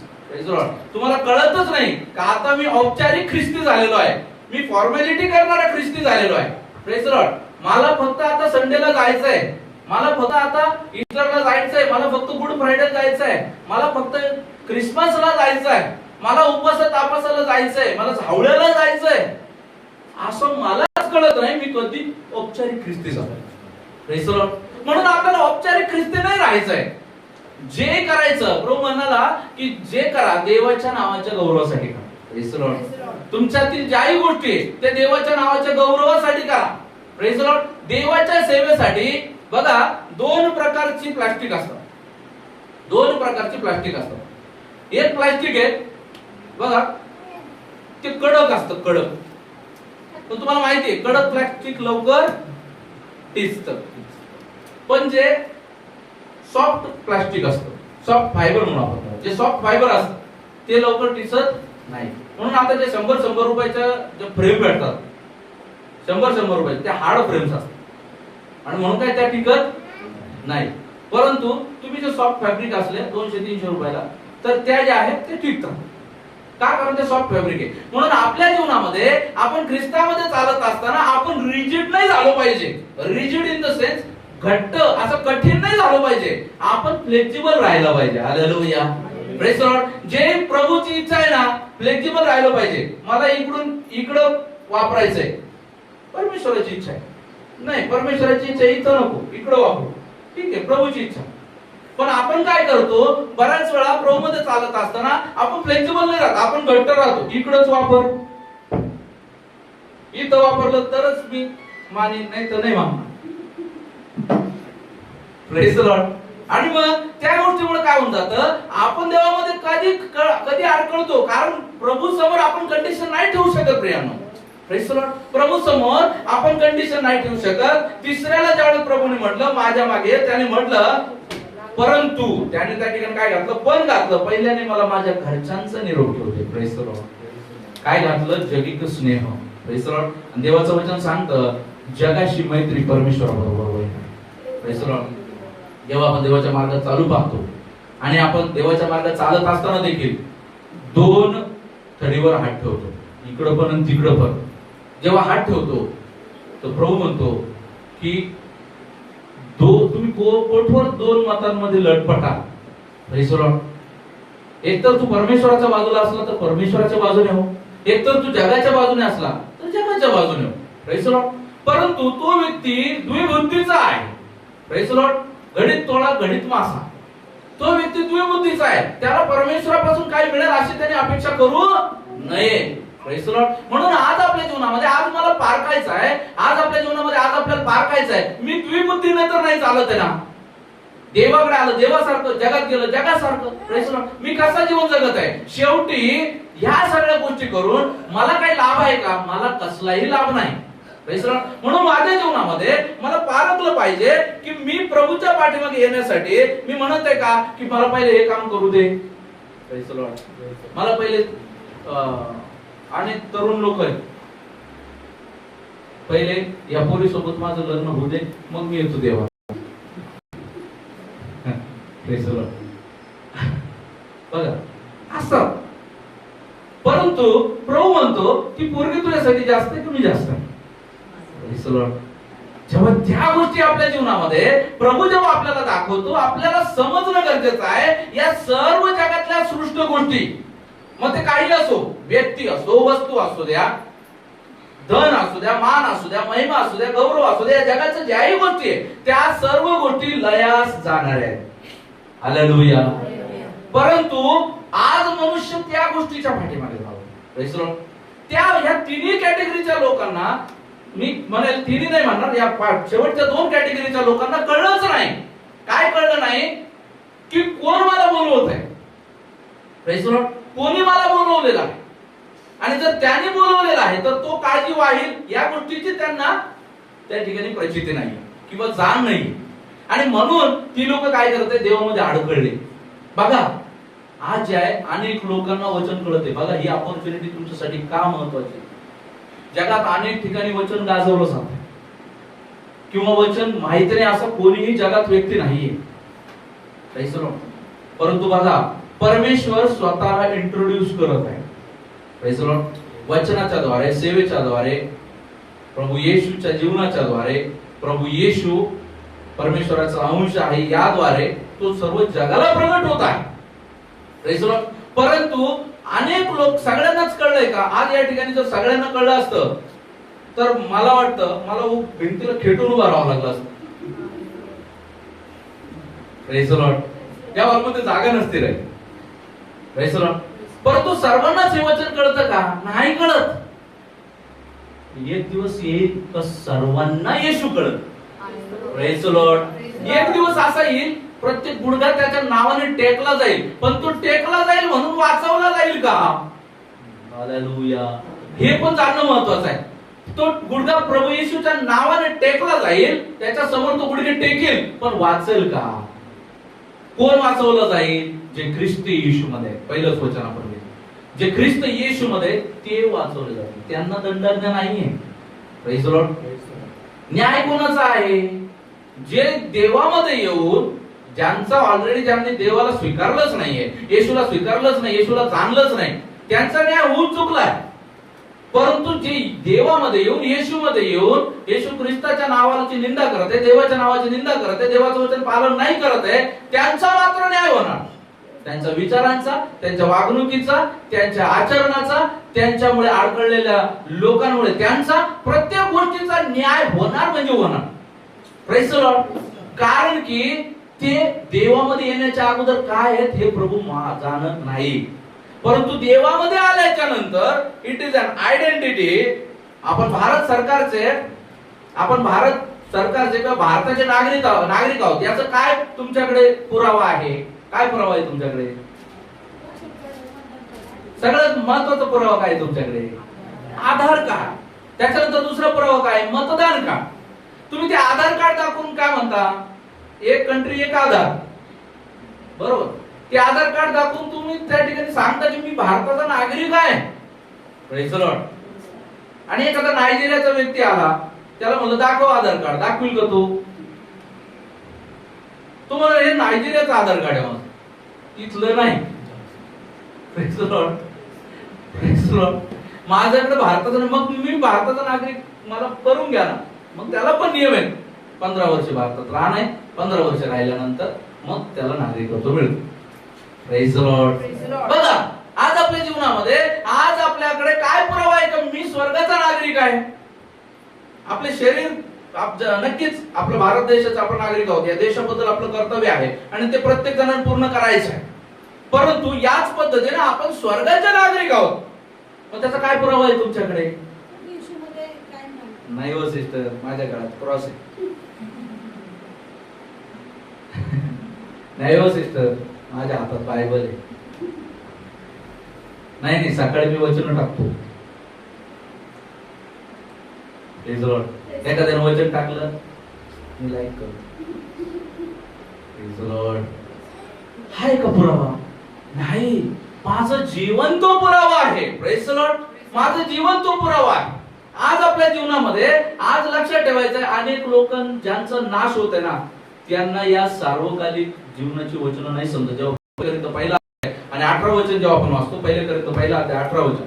तुम्हाला कळतच नाही का आता मी औपचारिक ख्रिस्ती झालेलो आहे, मी फॉर्मॅलिटी करणारा ख्रिस्ती झालेलो आहे. Praise the Lord. मला फक्त आता संडेला जायचंय, मला फक्त आता ईस्टरला जायचंय, मला फक्त गुड फ्रायडे जायचंय, मला फक्त क्रिसमसला जायचंय, मला उपवास तापासाला जायचंय, मला झावळ्याला जायचंय, असं मलाच कळत नाही मी कधी औपचारिक ख्रिस्ती झालो. Praise the Lord. म्हणून आपल्याला औपचारिक ख्रिस्ती नाही राहायचंय. जे करायचं प्रभू म्हणाला की जे करा देवाच्या नावाच्या गौरवासाठी करा. Praise the Lord. तुमच्यातील ज्याही गोष्टी ते देवाच्या नावाच्या गौरवासाठी करा. Praise the Lord. देवाच्या सेवेसाठी बघा दोन प्रकारची प्लास्टिक असतात. दोन प्रकारची प्लास्टिक असतात. एक प्लास्टिक आहे बघा ते कडक असतं, कडक. पण तुम्हाला माहिती आहे कडक प्लास्टिक लवकर टिचतं. पण जे सॉफ्ट प्लास्टिक असतं, सॉफ्ट फायबर म्हणून आपण जे सॉफ्ट फायबर असतं ते लवकर टिचत नाही. म्हणून आता जे 100 रुपयाच्या जे फ्रेम भेटतात 100 रुपये ते हार्ड फ्रेम्स असतात आणि म्हणून काय त्या टिकत नाही. परंतु तुम्ही जे सॉफ्ट फॅब्रिक असले 200-300 रुपयाला तर त्या ज्या आहेत ते टिकतात. का? कारण ते सॉफ्ट फॅब्रिक आहे. म्हणून आपल्या जीवनामध्ये आपण ख्रिस्तामध्ये चालत असताना आपण रिजिड नाही झालो पाहिजे. रिजिड इन द सेन्स घट्ट असं कठीण नाही झालं पाहिजे. आपण फ्लेक्सिबल राहायला पाहिजे. हालेलुया. Praise the Lord. जे प्रभूची इच्छा आहे ना फ्लेक्सिबल राहिलं पाहिजे. मला इकडून इकडं वापरायचंय, परमेश्वराची इच्छा आहे. नाही परमेश्वराची इच्छा इथं नको इकडं वापरू, ठीक आहे प्रभूची इच्छा. पण आपण काय करतो, बऱ्याच वेळा प्रभूमध्ये चालत असताना आपण फ्लेक्सिबल नाही राहत, आपण घट्ट राहतो. इकडंच वापर, इथं वापरलं तरच मी मानेन, नाही तर नाही मानणार. Praise the Lord. आणि मग त्या गोष्टीमुळे काय होऊन जातं, आपण देवामध्ये कधी अडकळतो, कारण प्रभू समोर आपण कंडिशन नाही ठेवू शकत प्रियांनो. Praise the Lord. प्रभू समोर आपण कंडिशन नाही ठेवू शकत. तिसऱ्याला ज्यावेळेस प्रभूने म्हटलं माझ्या मागे, त्याने म्हटलं परंतु, त्याने त्या ठिकाणी काय घातलं, पण घातलं. पहिल्याने मला माझ्या घरच्यांचा निरोप ठेवू दे. Praise the Lord. काय घातलं, जगिक स्नेह. Praise the Lord. देवाचं वचन सांगतं जगाशी मैत्री परमेश्वराबरोबर होईल. Praise the Lord. जेव्हा आपण देवाच्या मार्गात चालू पाहतो आणि आपण देवाच्या मार्गात चालत असताना देखील दोन थडीवर हात ठेवतो, इकडं पण आणि तिकडं पण. जेव्हा हात ठेवतो तर प्रभू म्हणतो की तुम्ही कोठवर दोन मतांमध्ये लढपटा. Praise the Lord. एकतर तू परमेश्वराच्या बाजूला असला तर परमेश्वराच्या बाजूने हो, एकतर तू जगाच्या बाजूने असला तर जगाच्या बाजूने हो. Praise the Lord. परंतु तो व्यक्ती द्विबुद्धीचा आहे. Praise the Lord. घडीत तोळा घडीत मासा. तो व्यक्ती द्विबुद्धीचा आहे, त्याला परमेश्वरापासून काय मिळेल अशी त्याने अपेक्षा करू नये. Praise the Lord. म्हणून आज आपल्या जीवनामध्ये, आज मला पारखायचं आहे, आज आपल्या जीवनामध्ये, आज आपल्याला पारखायचं आहे. मी द्विबुद्धीने तर नाही चालत आहे ना. देवाकडे आलं देवासारखं, जगात गेलं जगासारखं. Praise the Lord. मी कसा जीवन जगत आहे, शेवटी ह्या सगळ्या गोष्टी करून मला काही लाभ आहे का, मला कसलाही लाभ नाही. Praise the Lord. म्हणून माझ्या जीवनामध्ये मला पारखलं पाहिजे की मी प्रभूच्या पाठीमागे येण्यासाठी मी म्हणत आहे का की मला पहिले हे काम करू दे. Praise the Lord. मला पहिले आणि तरुण लोक आहेत, पहिले या पोरीसोबत माझं लग्न होऊ दे, मग मी येतो देवा. Praise the Lord. बघा असं. परंतु प्रभू म्हणतो की पोरगी तुझ्यासाठी जास्त आहे, तुम्ही जास्त आहे. Praise the Lord. जेव्हा त्या गोष्टी आपल्या जीवनामध्ये प्रभू जेव्हा आपल्याला दाखवतो, आपल्याला समजणं गरजेचं आहे या सर्व जगातल्या सृष्ट गोष्टी, मग ते काही असो, व्यक्ती असो, वस्तू असू द्या, धन असू द्या, मान असू द्या, महिमा असू द्या, गौरव असू द्या, या जगाच्या ज्याही गोष्टी आहेत त्या सर्व गोष्टी लयास जाणार आहेत. हालेलुया. परंतु आज मनुष्य त्या गोष्टीच्या पाठीमागे धावतो. Praise the Lord. त्या ह्या तिन्ही कॅटेगरीच्या लोकांना, मी म्हणेल तिन्ही नाही म्हणणार, या शेवटच्या दोन कॅटेगरीच्या लोकांना कळलंच नाही. काय कळलं नाही की कोण मला बोलवत आहे. Praise the Lord. कोणी मला बोलवलेलं आहे, आणि जर त्याने बोलवलेलं आहे तर तो काळजी वाहील या गोष्टीची त्यांना त्या ठिकाणी प्रचिती नाही किंवा जाण नाही. आणि म्हणून ती लोक काय करते, देवामध्ये अडकळले. बघा आज जे आहे अनेक लोकांना वचन कळते. बघा ही ऑपॉर्च्युनिटी तुमच्यासाठी का महत्वाची. जगात अनेक ठिकाणी वचन गाजवलं जातं किंवा वचन माहित नाही असं कोणीही जगात व्यक्ती नाहीये. Praise the Lord. परंतु बघा परमेश्वर स्वतःला इंट्रोड्यूस करत आहे. Praise the Lord. वचनाच्या द्वारे, सेवेच्या द्वारे, प्रभू येशूच्या जीवनाच्या द्वारे, प्रभू येशू परमेश्वराचा अंश आहे याद्वारे तो सर्व जगाला प्रगट होत आहे. Praise the Lord. परंतु अनेक लोक, सगळ्यांनाच कळलंय का? आज या ठिकाणी जर सगळ्यांना कळलं असतं तर मला वाटतं मला भिंतीला खेटून उभा राहावं लागलं असतं. Praise the Lord. या हॉलमध्ये जागा नसती राहील. Praise the Lord. परंतु सर्वांनाच हे वचन कळतं का? नाही कळत. एक दिवस येईल तर सर्वांना येशू कळत. Praise the Lord. एक दिवस असा येईल प्रत्येक गुडघा त्याच्या नावाने टेकला जाईल, पण तो टेकला जाईल म्हणून वाचवला जाईल का? हालेलुया. हे पण जाणणं महत्वाचं आहे. तो गुडघा प्रभू येशूच्या नावाने टेकला जाईल, त्याच्या समोर तो गुडघे टेकेल, पण वाचेल का? कोण वाचवलं जाईल? जे ख्रिस्त येशूमध्ये, पहिलंच वचन आपण जे ख्रिस्त येशूमध्ये ते वाचवले जातील, त्यांना दंडाज्ञा नाहीये. Praise the Lord. न्याय कोणाचा आहे? जे देवामध्ये येऊन, ज्यांचा ऑलरेडी ज्यांनी देवाला स्वीकारलंच नाहीये, येशूला स्वीकारलंच नाही, येशूला जाणलंच नाही, त्यांचा न्याय होऊन चुकलाय. परंतु जे देवामध्ये येऊन, येशूमध्ये येऊन, येशू ख्रिस्ताच्या नावाची निंदा करत आहे, देवाच्या नावाची निंदा करत आहे, देवाचं वचन पालन नाही करत आहे, त्यांचा मात्र न्याय होणार. त्यांच्या विचारांचा, त्यांच्या वागणुकीचा, त्यांच्या आचरणाचा, त्यांच्यामुळे अडकळलेल्या लोकांमुळे त्यांचा प्रत्येक गोष्टीचा न्याय होणार म्हणजे होणार. Praise the Lord. कारण की ते देवामध्ये येण्याच्या अगोदर काय आहेत हे प्रभू जाणत नाही, परंतु देवामध्ये आल्याच्या नंतर इट इज अन आयडेंटिटी. आपण भारत सरकारचे किंवा भारताचे नागरिक आहोत, याचं काय तुमच्याकडे पुरावा आहे? काय पुरावा आहे तुमच्याकडे? सगळ्यात महत्वाचा पुरावा काय तुमच्याकडे? आधार कार्ड. त्याच्यानंतर दुसरा पुरावा काय? मतदान कार्ड. तुम्ही ते आधार कार्ड दाखवून काय म्हणता? एक कंट्री एक आधार, बरोबर. ते आधार कार्ड दाखवून तुम्ही त्या ठिकाणी सांगता की मी भारताचा नागरिक आहे. Praise the Lord. आणि एखादा नायजेरियाचा व्यक्ती आला, त्याला म्हणलं दाखव आधार कार्ड, दाखवील का तू? तुम्हाला हे नायजेरियाचं आधार कार्ड आहे, तिथलं नाही. Praise the Lord. Praise the Lord. माझ्याकडे भारताचा, मग मी भारताचा नागरिक मला करून घ्या ना. मग त्याला पण नियम आहे, 15 वर्ष भारतात राहणं आहे, 15 वर्ष राहिल्यानंतर मग त्याला नागरिकत्व मिळतं. Praise the Lord. बघा, आज आपल्या जीवनामध्ये आज आपल्याकडे काय पुरावा आहे का मी स्वर्गाचा नागरिक आहे? आपले शरीर नक्कीच आपल्या भारत देशाचा आपण नागरिक आहोत, या देशाबद्दल आपलं कर्तव्य आहे आणि ते प्रत्येक जणांना पूर्ण करायचं आहे. परंतु याच पद्धतीने आपण स्वर्गाचे नागरिक आहोत. मग त्याचा काय पुरावा आहे तुमच्याकडे? नाही हो सिस्टर, माझ्या काळात क्रॉस आहे. नाही हो सिस्टर, माझ्या हातात बायबल आहे. नाही, सकाळी मी वचन टाकतो. Praise the Lord. एखाद्याने वचन टाकलं मी लाईक करतो. Praise the Lord. हाय का पुरावा? नाही, माझं जीवन तो पुरावा आहे. Praise the Lord. माझं जीवन तो पुरावा आहे. आज आपल्या जीवनामध्ये आज लक्षात ठेवायचं आहे, अनेक लोक ज्यांचा नाश होत आहे ना, त्यांना या सार्वकालिक जीवनाची वचन नाही समजत. जेव्हा पहिला आणि 18 वचन जेव्हा आपण वाचतो, पहिले करीत पहिला ते 18 वचन.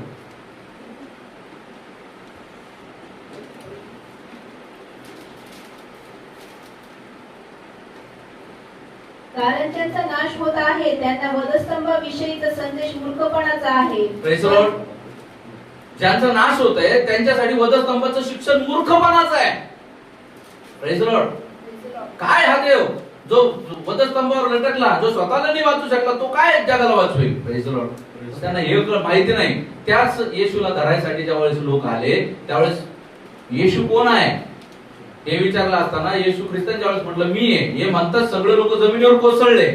कारण त्यांचा नाश होत आहे, त्यांना वधस्तंभाविषयीचा संदेश मूर्खपणाचा आहे. Praise the Lord. ज्यांचा नाश होत आहे त्यांच्यासाठी वधस्तंभाचं शिक्षण मूर्खपणाचं आहे. Praise the Lord. काय हा देव जो वधस्तंभावर लटकला, जो स्वतःला नाही वाचू शकला, तो काय जगाला वाचवेल? Praise the Lord. त्यांना हे माहिती नाही. त्याच येशूला धरायसाठी ज्यावेळेस लोक आले, त्यावेळेस येशू कोण आहे हे विचारलं असताना येशू ख्रिस्तान ज्यावेळेस म्हटलं मी आहे, हे म्हणतात सगळे लोक जमिनीवर कोसळले.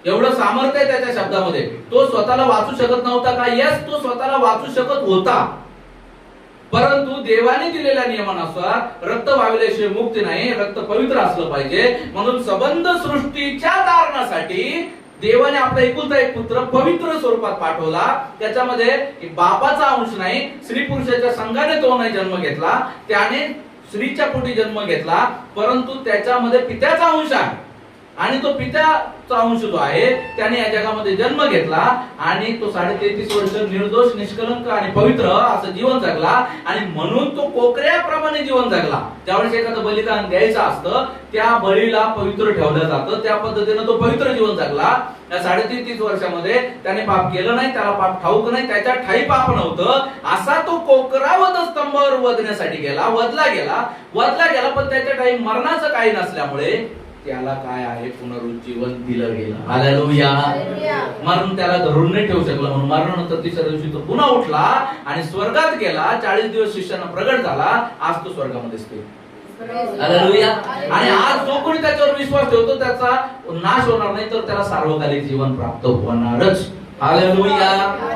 एवढं सामर्थ्य आहे त्याच्या शब्दामध्ये. तो स्वतःला वाचू शकत नव्हता का? यस, तो स्वतःला वाचू शकत होता, परंतु देवाने दिलेल्या नियमानुसार रक्त वाहिल्याशिवाय मुक्ती नाही, रक्त पवित्र असलं पाहिजे. म्हणून संबंध सृष्टीच्या तारणासाठी देवाने आपला एकुलता एक पुत्र पवित्र स्वरूपात पाठवला. त्याच्यामध्ये बापाचा अंश नाही, स्त्री पुरुषाच्या संघाने तो नाही जन्म घेतला, त्याने स्त्रीच्या पोटी जन्म घेतला, परंतु त्याच्यामध्ये पित्याचा अंश आहे आणि तो पित्याचा अंश जो आहे त्याने या जगामध्ये जन्म घेतला आणि तो 33.5 वर्ष निर्दोष, निष्कलंक आणि पवित्र असं जीवन जगला. आणि म्हणून तो कोकऱ्याप्रमाणे जीवन जगला. ज्यावेळेस एखादं बलिदान द्यायचं असतं, त्या बळीला पवित्र ठेवलं जातं, त्या पद्धतीने तो पवित्र जीवन जगला. या 33.5 वर्षामध्ये त्याने पाप केलं नाही, त्याला पाप ठाऊक नाही, त्याच्या ठाई पाप नव्हतं. असा तो कोकरा वधस्तंभावर वधण्यासाठी गेला, वधला गेला, पण त्याच्या ठाई मरणाचं काही नसल्यामुळे त्याला काय आहे, पुनरुज्जीवन दिलं गेलं. हालेलुया. मरण त्याला धरून नाही ठेवू शकलं, म्हणून मरणानंतर तिसऱ्या दिवशी तो पुन्हा उठला आणि स्वर्गात गेला. 40 दिवस शिष्यांना प्रगट झाला. आज तो स्वर्गामध्ये स्थिर. हालेलुया. आणि आज जो कोणी त्याच्यावर विश्वास ठेवतो त्याचा नाश होणार नाही, तर त्याला सार्वकालिक जीवन प्राप्त होणारच. हालेलुया.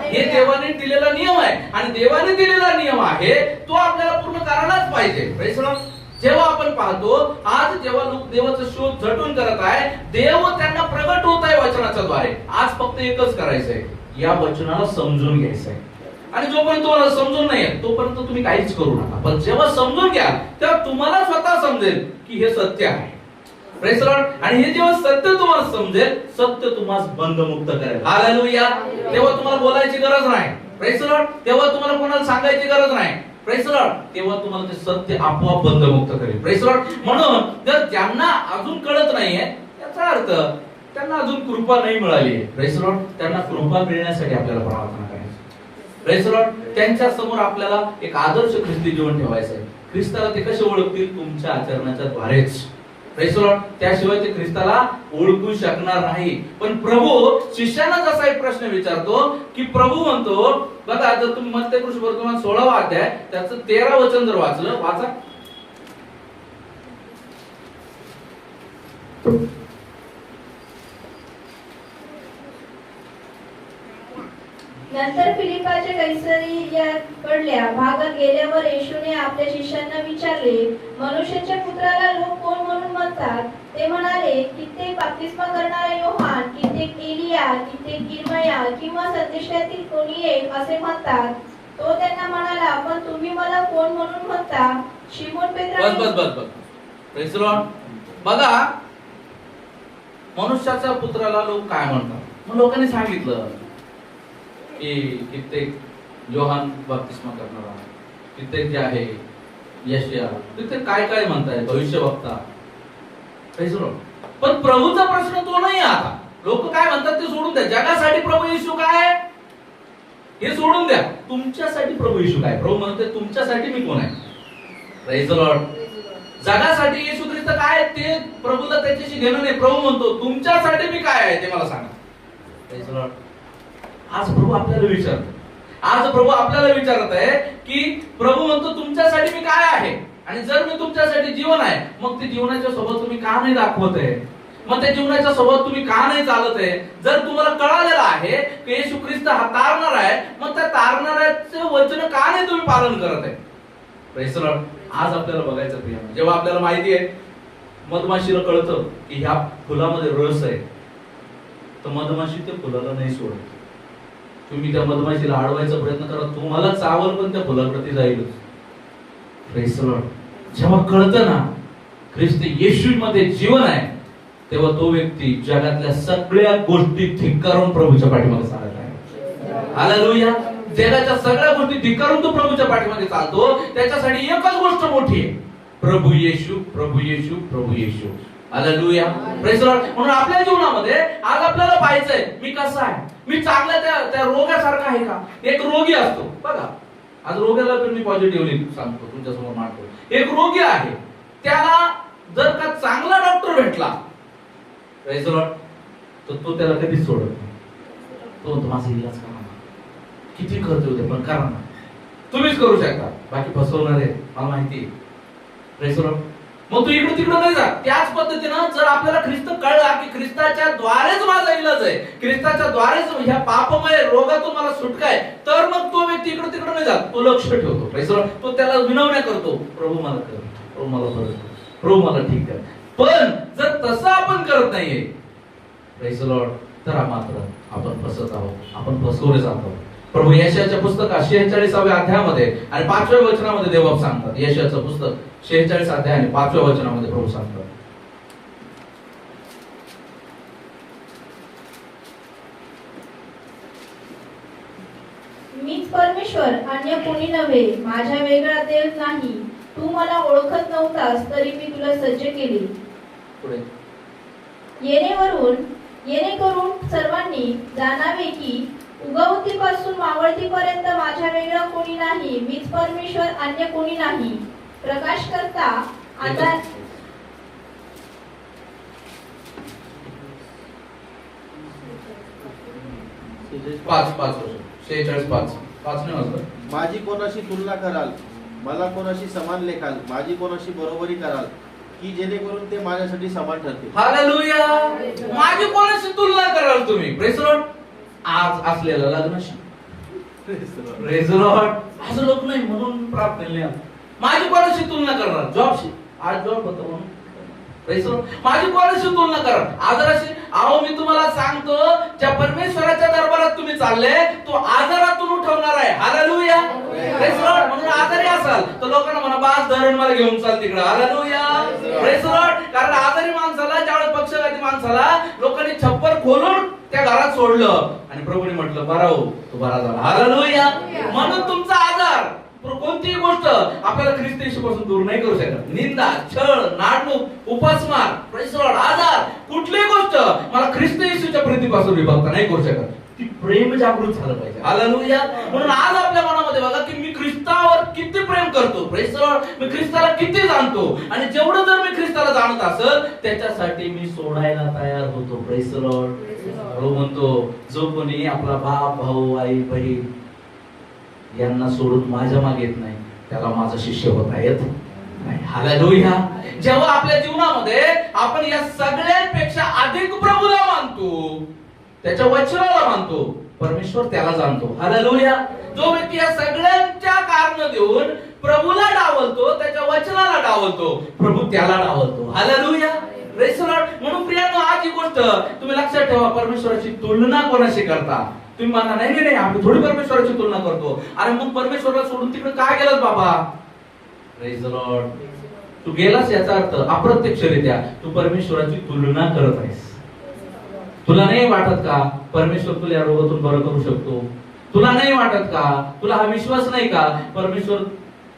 हे देवाने दिलेला नियम आहे आणि देवाने दिलेला नियम आहे तो आपल्याला पूर्ण करायलाच पाहिजे. Praise the Lord. जेव्हा आपण पाहतो आज जेव्हा लोक देवाचा शोध झटून करत आहे, देव त्यांना प्रगट होत आहे वचनाच्या द्वारे. आज फक्त एकच करायचंय, या वचनाला समजून घ्यायचंय. आणि जोपर्यंत तुम्हाला समजून नाही तोपर्यंत तुम्ही काहीच करू नका. पण जेव्हा समजून घ्या तेव्हा तुम्हाला स्वतः समजेल की हे सत्य आहे. Praise the Lord. आणि हे जेव्हा सत्य तुम्हाला समजेल, सत्य तुम्हाला बंधमुक्त करेल. हालेलुया. तेव्हा तुम्हाला बोलायची गरज नाही. Praise the Lord. तेव्हा तुम्हाला कोणाला सांगायची गरज नाही. Praise the Lord. तेव्हा तुम्हाला ते सत्य आपोआप बंधमुक्त करेल. Praise the Lord. म्हणून जर ज्यांना अजून कळत नाहीये, याचा अर्थ त्यांना अजून कृपा नाही मिळाली आहे. Praise the Lord. त्यांना कृपा मिळण्यासाठी आपल्याला प्रार्थना करायची. Praise the Lord. त्यांच्या समोर आपल्याला एक आदर्श ख्रिस्ती जीवन ठेवायचं आहे. ख्रिस्ताला ते कसे ओळखतील? तुमच्या आचरणाच्या द्वारेच. Praise the Lord. त्याशिवाय ते ख्रिस्ताला ओळखू शकणार नाही. पण प्रभू शिष्यांना जसा एक प्रश्न विचारतो की प्रभू म्हणतो बघा, जर तुम्ही मत्ती वर्तमान 16 अध्याय त्याचं 13 वचन जर वाचलं, वाचा. नंतर फिलिपाच्या कैसरिया भागात गेल्यावर येशूने आपल्या शिष्यांना विचारले, मनुष्याच्या पुत्राला लोक कोण म्हणून म्हणतात? ते म्हणाले, कित्येक बप्तिस्मा करणारा योहान, कित्येक एलिया, कित्येक इर्मया किंवा संदेशातील कोणी एक असे म्हणतात. तो त्यांना म्हणाला, पण तुम्ही मला कोण म्हणून म्हणता? शिमोन बस पेत्राने बस बस बस. Praise the Lord. बघा, मनुष्याच्या पुत्राला लोक काय म्हणतात? मग लोकांनी सांगितलं की कित्येक योहान बप्तिस्मा करणारा, कित्येक जे आहे यशया, कित्येक काय काय म्हणताय, भविष्यवक्ता. Praise the Lord. पण प्रभूचा प्रश्न तो नाही आता. लोक काय म्हणतात ते सोडून द्या. जगासाठी प्रभू येशू काय हे सोडून द्या. तुमच्यासाठी प्रभू येशू काय? प्रभू म्हणते तुमच्यासाठी मी कोण आहे? Praise the Lord. जगासाठी येशू ख्रिस्त काय ते प्रभूला त्याच्याशी घेणं नाही. प्रभू म्हणतो तुमच्यासाठी मी काय आहे ते मला सांगा. Praise the Lord. आज प्रभू आपल्याला विचारतो. आज प्रभू आपल्याला विचारत आहे की प्रभू म्हणतो तुमच्यासाठी मी काय आहे, आणि जर मी तुमच्यासाठी जीवन आहे, मग ते जीवनाच्या सोबत तुम्ही का नाही दाखवत आहे? मग त्या जीवनाच्या सोबत तुम्ही का नाही चालत आहे? जर तुम्हाला कळालेलं आहे की येशू ख्रिस्त हा तारणार आहे, मग त्या तारणाऱ्याचे वचन का नाही तुम्ही पालन करत आहे? Praise the Lord. आज आपल्याला बघायचं प्रिय, जेव्हा आपल्याला माहिती आहे मधमाशीला कळतं की ह्या फुलामध्ये रस आहे, तर मधमाशी ते फुलाला नाही सोडत. तुम्ही त्या मधमाशीला अडवायचा प्रयत्न करा, तुम्हाला चावल पण त्या फुलाकडे जाईलच. Praise the Lord. जेव्हा कळतं ना ख्रिस्त येशूमध्ये जीवन आहे, तेव्हा तो व्यक्ती जगातल्या सगळ्या गोष्टी धिक्कारून प्रभूच्या पाठीमागे चालत आहे. हालेलुया. जगाच्या सगळ्या गोष्टी धिक्कारून तो प्रभूच्या पाठीमागे चालतो. त्याच्यासाठी एकच गोष्ट मोठी आहे, प्रभू येशू, प्रभू येशू, प्रभू येशू. हालेलुया. Praise the Lord. म्हणून आपल्या जीवनामध्ये आज आपल्याला पाहायचंय मी कसा आहे, मी चांगल्या त्या रोगासारखा आहे का? एक रोगी असतो बघा, आज रोगाला पण मी पॉझिटिव्हली सांगतो, तुमच्या समोर मांडतो. एक रोगी आहे, त्याला जर का चांगला डॉक्टर भेटला, प्रेज द लॉर्ड, तर तो त्याला कधीच सोडत नाही. तो माझा इलाज करा, किती खर्च होते पण करा ना, तुम्हीच करू शकता, बाकी फसवणार आहे मला माहिती आहे. Praise the Lord. मग तू इकडे तिकडे नाही जा. त्याच पद्धतीनं जर आपल्याला ख्रिस्त कळला की ख्रिस्ताच्या द्वारेच माझा इलाज आहे, ख्रिस्ताच्या द्वारेच ह्या पापमय रोगातून मला सुटका आहे, तर मग तो व्यक्ती इकडे तिकडे नाही जात, तो लक्ष ठेवतो. Praise the Lord. तो त्याला विनवण्या करतो, प्रभू मला कर, प्रभू मला बरं कर, प्रभू मला ठीक कर. पण जर तसं आपण करत नाहीये, प्रेज द लॉर्ड, तर मात्र आपण फसत आहोत, आपण फसवले जात आहोत. प्रभू यशाच्या पुस्तकात 46व्या अध्यायामध्ये आणि 5व्या वचनामध्ये देवबाप सांगतात, यशाचं पुस्तक 46 अध्याय आणि 5व्या वचनामध्ये प्रभू सांगतात, मीच परमेश्वर, अन्य कोणी नव्हे, माझा वेगळा देव नाही. तू मला ओळखत नव्हतास, तरी मी तुला सज्ज केले. पुढे येणेकरून सर्वांनी जाणावे की उगवतीपासून मावळतीपर्यंत माझ्या वेगळा कोणी नाही. मीच परमेश्वर, अन्य कोणी नाही. प्रकाश करता आता 46 नाही वाजलं. माझी कोणाशी तुलना कराल, मला कोणाशी समान लेखाल, माझी कोणाशी बरोबरी कराल, की जेणेकरून ते माझ्यासाठी समान ठरते. हालेलुया. माझी कोणाशी तुलना कराल तुम्ही? Praise the Lord. आज असलेल्या लग्नाशी, प्रेज द लॉर्ड. असं लोक नाही म्हणून प्राप्त नाही. माझी कोणाशी तुलना करणार? जॉबशी. आज जॉब होतो म्हणून, प्रेज द लॉर्ड. माझी कोणाशी तुलना कराल? आजाराशी. अहो मी तुम्हाला सांगतो, ज्या परमेश्वराच्या दरबारात तुम्ही चालले, तो आजारातून उठवणार आहे. हालेलुया. Praise the Lord. म्हणून आजारी असाल तर लोकांना म्हणा, बास धरण मला घेऊन चाल तिकडे. हालेलुया. Praise the Lord. कारण आजारी माणसाला, ज्यावेळेस पक्षघाती माणसाला लोकांनी छप्पर खोलून त्या घरात सोडलं आणि प्रभूने म्हटलं, बरा हो, तो बरा झाला. हालेलुया. म्हणून तुमचा आजार, कोणतीही गोष्ट आपल्याला ख्रिस्त येशूपासून दूर नाही करू शकत. निंदा, छळ, नाडणूक, उपासमार, प्रेज द लॉर्ड, आजार, कुठलीही गोष्ट मला ख्रिस्त येशूच्या प्रीतीपासून विभक्त नाही करू शकत. ती प्रेम जागृत झालं पाहिजे. हालेलुया. म्हणून आज आपल्या मनामध्ये बघा की मी ख्रिस्तावर किती प्रेम करतो, प्रेस द लॉर्ड, मी ख्रिस्ताला किती जाणतो, आणि जेवढं जर मी ख्रिस्ताला जाणत असेल त्याच्यासाठी मी सोडायला तयार होतो. Press the Lord. प्रभू म्हणतो, जो कोणी आपला बाप, भाऊ, आई, बहीण यांना सोडून माझ्या मागे येत नाही त्याला माझा शिष्य होता येत नाही. हालेलुया. जेव्हा आपल्या जीवनामध्ये आपण या सगळ्यांपेक्षा अधिक प्रभूला मानतो, त्याच्या वचनाला मानतो, परमेश्वर त्याला जाणतो. हालेलुया. जो व्यक्ती या सगळ्यांच्या कारण देऊन प्रभूला डावलतो, त्याच्या वचनाला डावलतो, प्रभू त्याला डावलतो. हालेलुया. Praise the Lord. म्हणून प्रियांनो, आज ही गोष्ट तुम्ही लक्षात ठेवा, परमेश्वराची तुलना कोणाशी करता? तुम्ही म्हणा, नाही नाही आम्ही थोडी परमेश्वराची तुलना करतो. अरे मग परमेश्वराला सोडून तिकडे काय गेलास बाबा? Praise the Lord. तू गेलास याचा अर्थ अप्रत्यक्षरित्या तू परमेश्वराची तुलना करत आहेस. तुला नाही वाटत का परमेश्वर तुला या रोगातून बरं करू शकतो? तुला नाही वाटत का, तुला हा विश्वास नाही का परमेश्वर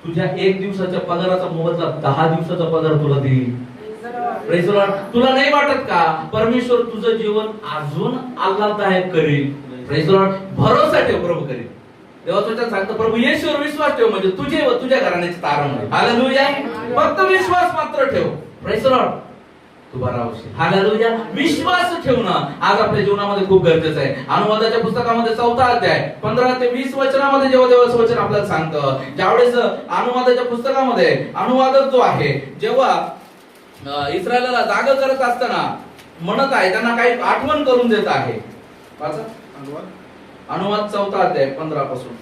तुझ्या 1 दिवसाच्या पगाराचा मोबदला 10 दिवसाचा पगार तुला देईल? Praise the Lord. तुला नाही वाटत का परमेश्वर तुझं जीवन अजून आल्हाददायक करेल? Praise the Lord. भरोसा ठेव, प्रभू करेल. देवाचं वचन सांगतं, प्रभू येशूवर विश्वास ठेव म्हणजे तुझे व तुझ्या घराण्याचे तारण होईल. हालेलुया. फक्त विश्वास मात्र ठेव. Praise the Lord. तू बरा होशील. हालेलुया. विश्वास ठेवणं आज आपल्या जीवनामध्ये खूप गरजेचं आहे. अनुवादाच्या पुस्तकामध्ये 4था अध्याय 15 ते 20 वचनामध्ये जेव्हा देवाचं वचन आपल्याला सांगतं, ज्यावेळेस अनुवादाच्या पुस्तकामध्ये अनुवादक जो आहे जेव्हा इस्रायलाला जागा करत असताना म्हणत आहे, त्यांना काही आठवण करून देत आहे. वाचा अनुवाद 4था अध्याय 15 पासून.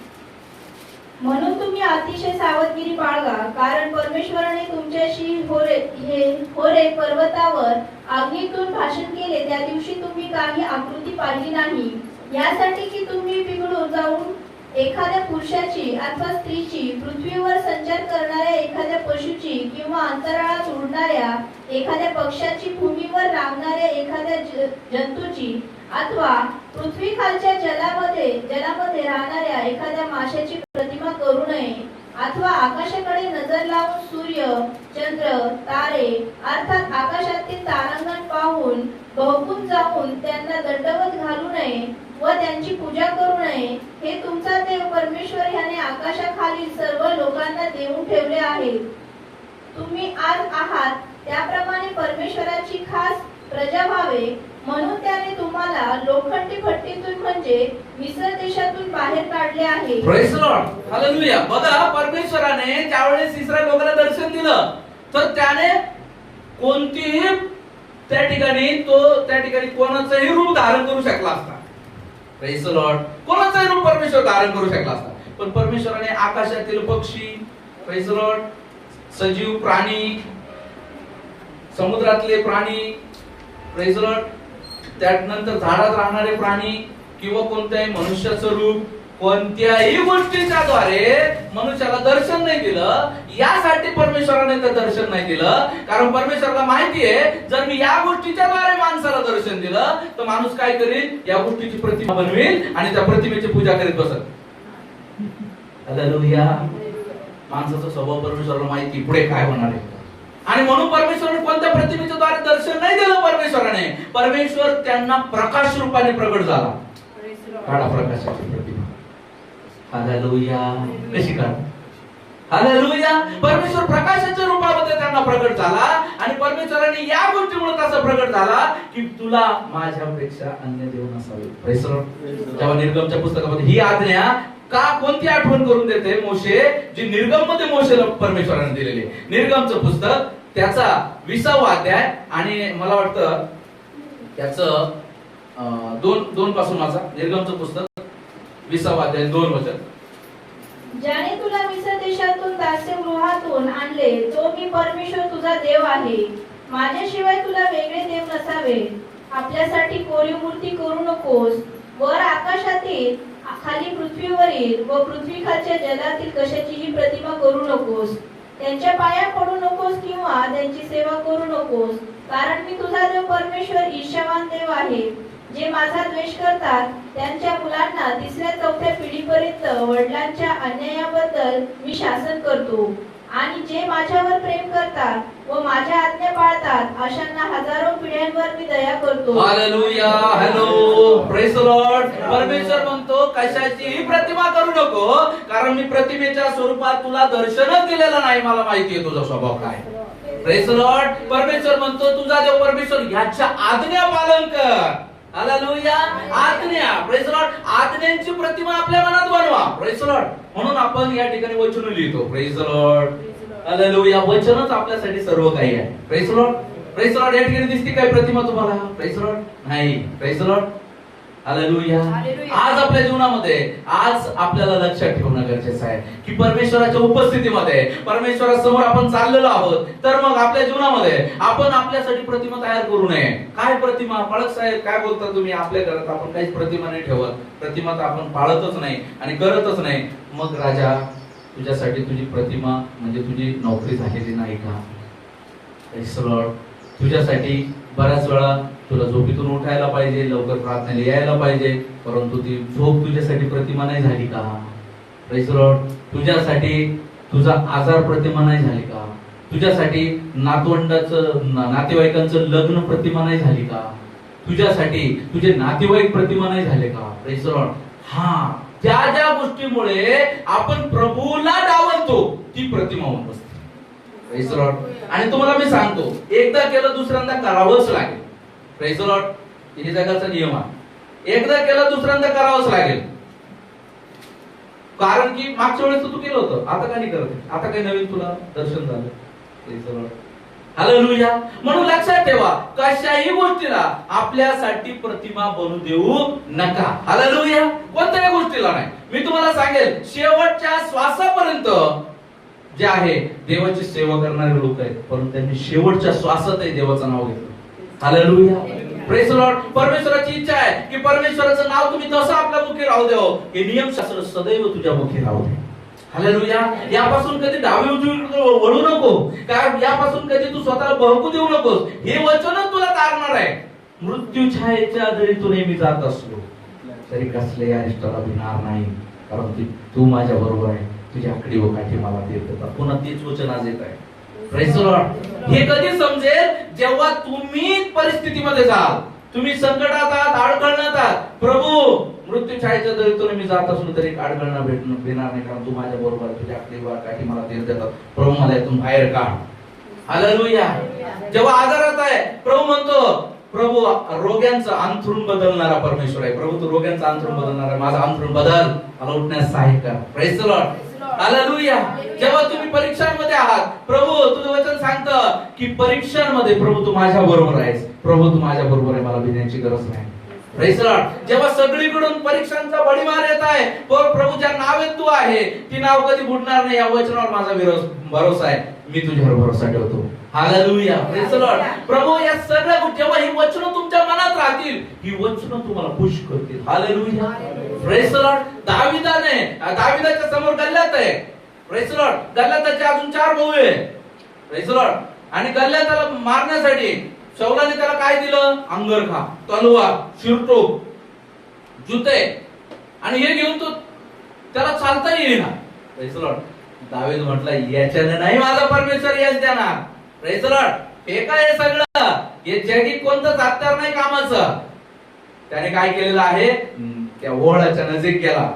म्हणून तुम्ही अतिशय सावधगिरी बाळगा, कारण परमेश्वराने तुमच्याशी होरे पर्वतावर आग्नीतून भाषण केले त्या दिवशी तुम्ही काही आकृती पाहिली नाही, यासाठी की तुम्ही बिघडून जाऊन एखाद्या पुरुषाची अथवा स्त्रीची, पृथ्वीवर संचार करणाऱ्या एखाद्या पशुची किंवा अंतराळात उडणाऱ्या एखाद्या पक्षाची, भूमीवर रांगणाऱ्या एखाद्या जंतूची, अथवा पृथ्वी खालच्या जलामध्ये राहणाऱ्या एखाद्या माशाची प्रतिमा करू नये, अथवा आकाशाकडे नजर लावून सूर्य, चंद्र, तारे अर्थात आकाशातील तारांगण पाहून भवकून जाऊन त्यांना दंडवत घालू नये व त्यांची पूजा करू नये. हे तुमचा देव परमेश्वर ह्याने आकाशाखालील सर्व लोकांना देऊन ठेवले आहे. तुम्ही आज आहात त्याप्रमाणे परमेश्वराची खास प्रजा व्हावे, म्हणून त्याने तुम्हाला लोखंडी भट्टीतून म्हणजे मिस्र देशातून बाहेर काढले आहे. Praise the Lord. हालेलुया. बघा, परमेश्वराने ज्यावेळेस इस्रायल लोकांना दर्शन दिलं तर त्याने कोणतीही त्या ठिकाणी कोणाचंही रूप धारण करू शकला असता. Praise the Lord. कोणाचंही रूप परमेश्वर धारण करू शकला असता, पण परमेश्वराने आकाशातील पक्षी, प्रेज द लॉर्ड, सजीव प्राणी, समुद्रातले प्राणी, प्रेज द लॉर्ड, त्यानंतर झाडात राहणारे प्राणी किंवा कोणत्याही मनुष्याचं रूप, कोणत्याही गोष्टीच्या द्वारे मनुष्याला दर्शन नाही दिलं. यासाठी परमेश्वराने ते दर्शन नाही दिलं, कारण परमेश्वराला माहिती आहे जर मी या गोष्टीच्या द्वारे माणसाला दर्शन दिलं तर माणूस काय करेल, या गोष्टीची प्रतिमा बनवेल आणि त्या प्रतिमेची पूजा करीत बसत. हालेलुया. माणसाचा स्वभाव परमेश्वराला माहिती पुढे काय होणार आहे, आणि म्हणून परमेश्वराने कोणत्या प्रतिमेच्या द्वारे दर्शन नाही दिलं. परमेश्वर त्यांना प्रकाश रूपाने प्रगट झाला. काढा प्रकाशाची प्रतिमा. हालेलुया. कशी काढ? हालेलुया. परमेश्वर प्रकाशाच्या रूपामध्ये त्यांना प्रगट झाला, आणि परमेश्वराने या गोष्टीमुळे तसा प्रगट झाला की तुला माझ्यापेक्षा अन्य देव नसावे. Praise the Lord. जेव्हा निर्गमच्या पुस्तकामध्ये ही आज्ञा का कोणती आठवण करून देते मोशे, जी निर्गम मध्ये मोशेला परमेश्वराने दिलेली. निर्गमचं पुस्तक त्याचा 20वा अध्याय आणि मला वाटतं त्याचं 2 पासून माझा निर्गमचं पुस्तक 20वा अध्याय 2 वचन. ज्याने तुला मिस्र देशातून दास्यगृहातून आणले तो मी परमेश्वर तुझा देव आहे. माझ्याशिवाय तुला वेगळे देव नसावे. आपल्यासाठी कोरीव मूर्ती करू नकोस. वर आकाशातील, खाली पृथ्वीवरील व पृथ्वीखालच्या जलातील कशाचीही प्रतिमा करू नकोस. त्यांच्या पाया पडू नकोस किंवा त्यांची सेवा करू नकोस, कारण मी तुझा देव परमेश्वर ईर्ष्यवान देव आहे. जे माझा द्वेष करतात त्यांच्या मुलांना 3ऱ्या-4थ्या पिढीपर्यंत वडिलांच्या अन्यायाबद्दल मी शासन करतो, आणि जे माझ्यावर प्रेम करतात व माझ्या आज्ञा पाळतात अशांना हजारो पिढ्यांवर मी दया करतो. Hallelujah. Hello. Praise the Lord. परमेश्वर म्हणतो कशाचीही प्रतिमा करू नको, कारण मी प्रतिमेच्या स्वरूपात तुला दर्शनच दिलेलं नाही. मला माहिती आहे तुझा स्वभाव काय. Praise the Lord. परमेश्वर म्हणतो तुझा देव परमेश्वर ह्याच्या आज्ञा पालन कर. हालेलुया. आज्ञा. Praise the Lord. आज्ञांची प्रतिमा आपल्या मनात बनवा. Praise the Lord. म्हणून आपण या ठिकाणी वचन लिहितो. Praise the Lord. हालेलुया. वचनच आपल्यासाठी सर्व काही आहे. Praise the Lord. Praise the Lord. या ठिकाणी दिसते काय प्रतिमा तुम्हाला? Praise the Lord. नाही. Praise the Lord. हालेलुया. आज आपल्या जीवनामध्ये आज आपल्याला लक्षात ठेवणं गरजेचं आहे की परमेश्वराच्या उपस्थितीमध्ये परमेश्वरासमोर आपण चाललेलो आहोत, तर मग आपल्या जीवनामध्ये आपण आपल्यासाठी प्रतिमा तयार करू नये. काय प्रतिमा? पाळक साहेब काय बोलता तुम्ही? आपल्या घरात आपण काहीच प्रतिमा नाही ठेवत. प्रतिमा तर आपण पाळतच नाही आणि करतच नाही. मग राजा, तुझ्यासाठी तुझी प्रतिमा म्हणजे तुझी नोकरी झालेली नाही का? तुझ्यासाठी बऱ्याच वेळा तुला झोपेतून उठायला पाहिजे, लवकर प्रार्थनेला यायला पाहिजे, परंतु ती झोप तुझ्यासाठी प्रतिमा नाही झाली का? Praise the Lord. तुझ्यासाठी तुझा आजार प्रतिमा नाही झाली का? तुझ्यासाठी नातेवाईकांचं लग्न प्रतिमा नाही झाली का? तुझ्यासाठी तुझे नातेवाईक प्रतिमा नाही झाले का? Praise the Lord. हा, त्या ज्या गोष्टीमुळे आपण प्रभूला डावलतो ती प्रतिमा होऊन बसते. Praise the Lord. आणि तुम्हाला मी सांगतो, एकदा केलं दुसऱ्यांदा करावंच लागेल. Praise the Lord. हे जगाचा नियम आहे. एकदा केलं दुसऱ्यांदा करावंच लागेल. कारण की मागच्या वेळेस तू केलं होतं, आता काय नाही करत. आता काही नवीन तुला दर्शन झालं. Praise the Lord. हालेलुया. म्हणून लक्षात ठेवा, कशाही गोष्टीला आपल्यासाठी प्रतिमा बनू देऊ नका. हालेलुया. कोणत्याही गोष्टीला नाही. मी तुम्हाला सांगेल, शेवटच्या श्वासापर्यंत जे आहे देवाची सेवा करणारे लोक आहेत, परंतु त्यांनी शेवटच्या श्वासातही देवाचं नाव घेतलं. हालेलुया. Praise the Lord. परमेश्वराची इच्छा आहे की परमेश्वराचं नाव तुम्ही तसं आपल्या मुखी राहू द्यावं. हे नियमशास्त्र सदैव तुझ्या मुखी राहू दे. हालेलुया. यापासून कधी डावी उजवी वळू नको, कारण यापासून कधी तू स्वतःला बहकू देऊ नकोस. हे वचनच तुला तारणार आहे. मृत्यू छायेच्या जरी तू नेहमी जात असलो तरी कसले अरिष्टाला भिणार नाही, कारण तू माझ्या बरोबर आहे. तुझ्या आकडी व काठी मला देत. पुन्हा तेच वचन आज येत आहे. Praise the Lord. हे कधी समजेल? जेव्हा तुम्ही परिस्थितीमध्ये जाल, तुम्ही संकटात आहात, अडकळणात आहात. प्रभू, मृत्यू छायेच्या दरीतून मी जात असलो तरी अडकळणं भेटणार नाही, कारण तू माझ्या बरोबर, तुझ्या आकडी व काठी मला देत देतात. प्रभू मला यातून बाहेर काढ. हालेलुया. जेव्हा आजारात आहे, प्रभू म्हणतो, प्रभू रोग्यांचं अंथरूण बदलणारा परमेश्वर आहे. प्रभू तू रोग्यांचं अंथरूण बदलणारा, माझं अंथरूण बदल, मला उठण्यास सहाय्य कर. Praise the Lord. हालेलुया. जेव्हा तुम्ही परीक्षांमध्ये आहात, प्रभू तुझं वचन सांगतं की परीक्षांमध्ये प्रभू तू माझ्या बरोबर आहेस. प्रभू तू माझ्या बरोबर आहे, मला भिण्याची गरज नाही. Praise the Lord. जेव्हा सगळीकडून परीक्षांचा बडीमार येत आहे, प्रभू ज्या नावेत तू आहे ती नाव कधी बुडणार नाही, या वचनावर माझा भरोसा आहे. मी तुझ्यावर भरोसा ठेवतो. हालेलुया. Praise the Lord. प्रभू या सगळ्या गोष्टी, जेव्हा ही वचनं तुमच्या मनात राहतील, ही वचनं तुम्हाला खुश करतील. हालेलुया. Praise the Lord. दाविदाच्या समोर गल्ल्यात आहे. Praise the Lord. गल्ल्याताचे अजून 4 भाऊ आहे. Praise the Lord. आणि गल्ल्याताला मारण्यासाठी शौलाने त्याला काय दिलं? अंगरखा, तलवार, शिरटोप, जुते, आणि हे घेऊन तो त्याला चालता येईना. Praise the Lord. दावीद म्हटला, याच्याने नाही माझा परमेश्वर यश देणार. Praise the Lord. हे काय सगळं, हे जगी कोणतंच हत्यार नाही कामाचं. त्याने काय केलेलं आहे? त्या ओहळाच्या नजीक गेला,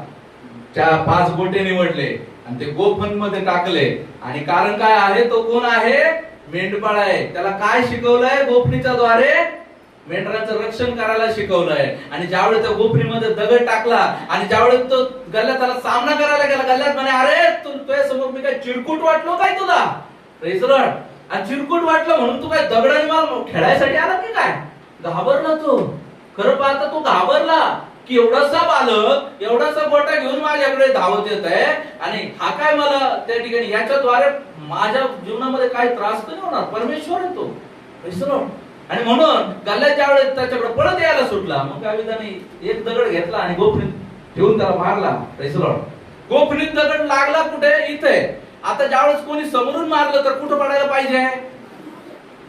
5 गोटे निवडले आणि ते गोफण मध्ये टाकले. आणि कारण काय आहे? तो कोण आहे? मेंढपाळ आहे. त्याला काय शिकवलंय? गोफणीच्या द्वारे मेंढरांचं रक्षण करायला शिकवलंय. आणि ज्यावेळेस त्या गोफणीमध्ये दगड टाकला आणि ज्यावेळेस तो गल्ल्यात त्याला सामना करायला गेला, गल्ल्यात म्हणे, अरे तुझ्या समोर मी काय चिरकुट वाटलो काय तुला? Praise the Lord. आणि चिरकुट वाटलं म्हणून तू काय दगडाने मला खेळायसाठी आला की काय? घाबरला तो. खरं पाहता तो घाबरला की एवढासा बालक एवढासा गोटा घेऊन माझ्याकडे धावत येत आहे, आणि हा काय मला त्या ठिकाणी याच्याद्वारे माझ्या जीवनामध्ये काही त्रास तर नाही होणार. परमेश्वर आहे तो. Praise the Lord. आणि म्हणून गल्ल्यात ज्यावेळेस त्याच्याकडे पळत यायला सुटला, मग दाविदाने एक दगड घेतला आणि गोफणीत ठेवून त्याला मारला. Praise the Lord. गोफणीत दगड लागला कुठे? इथे. आता ज्यावेळेस कोणी समोरून मारलं तर कुठं पडायला पाहिजे?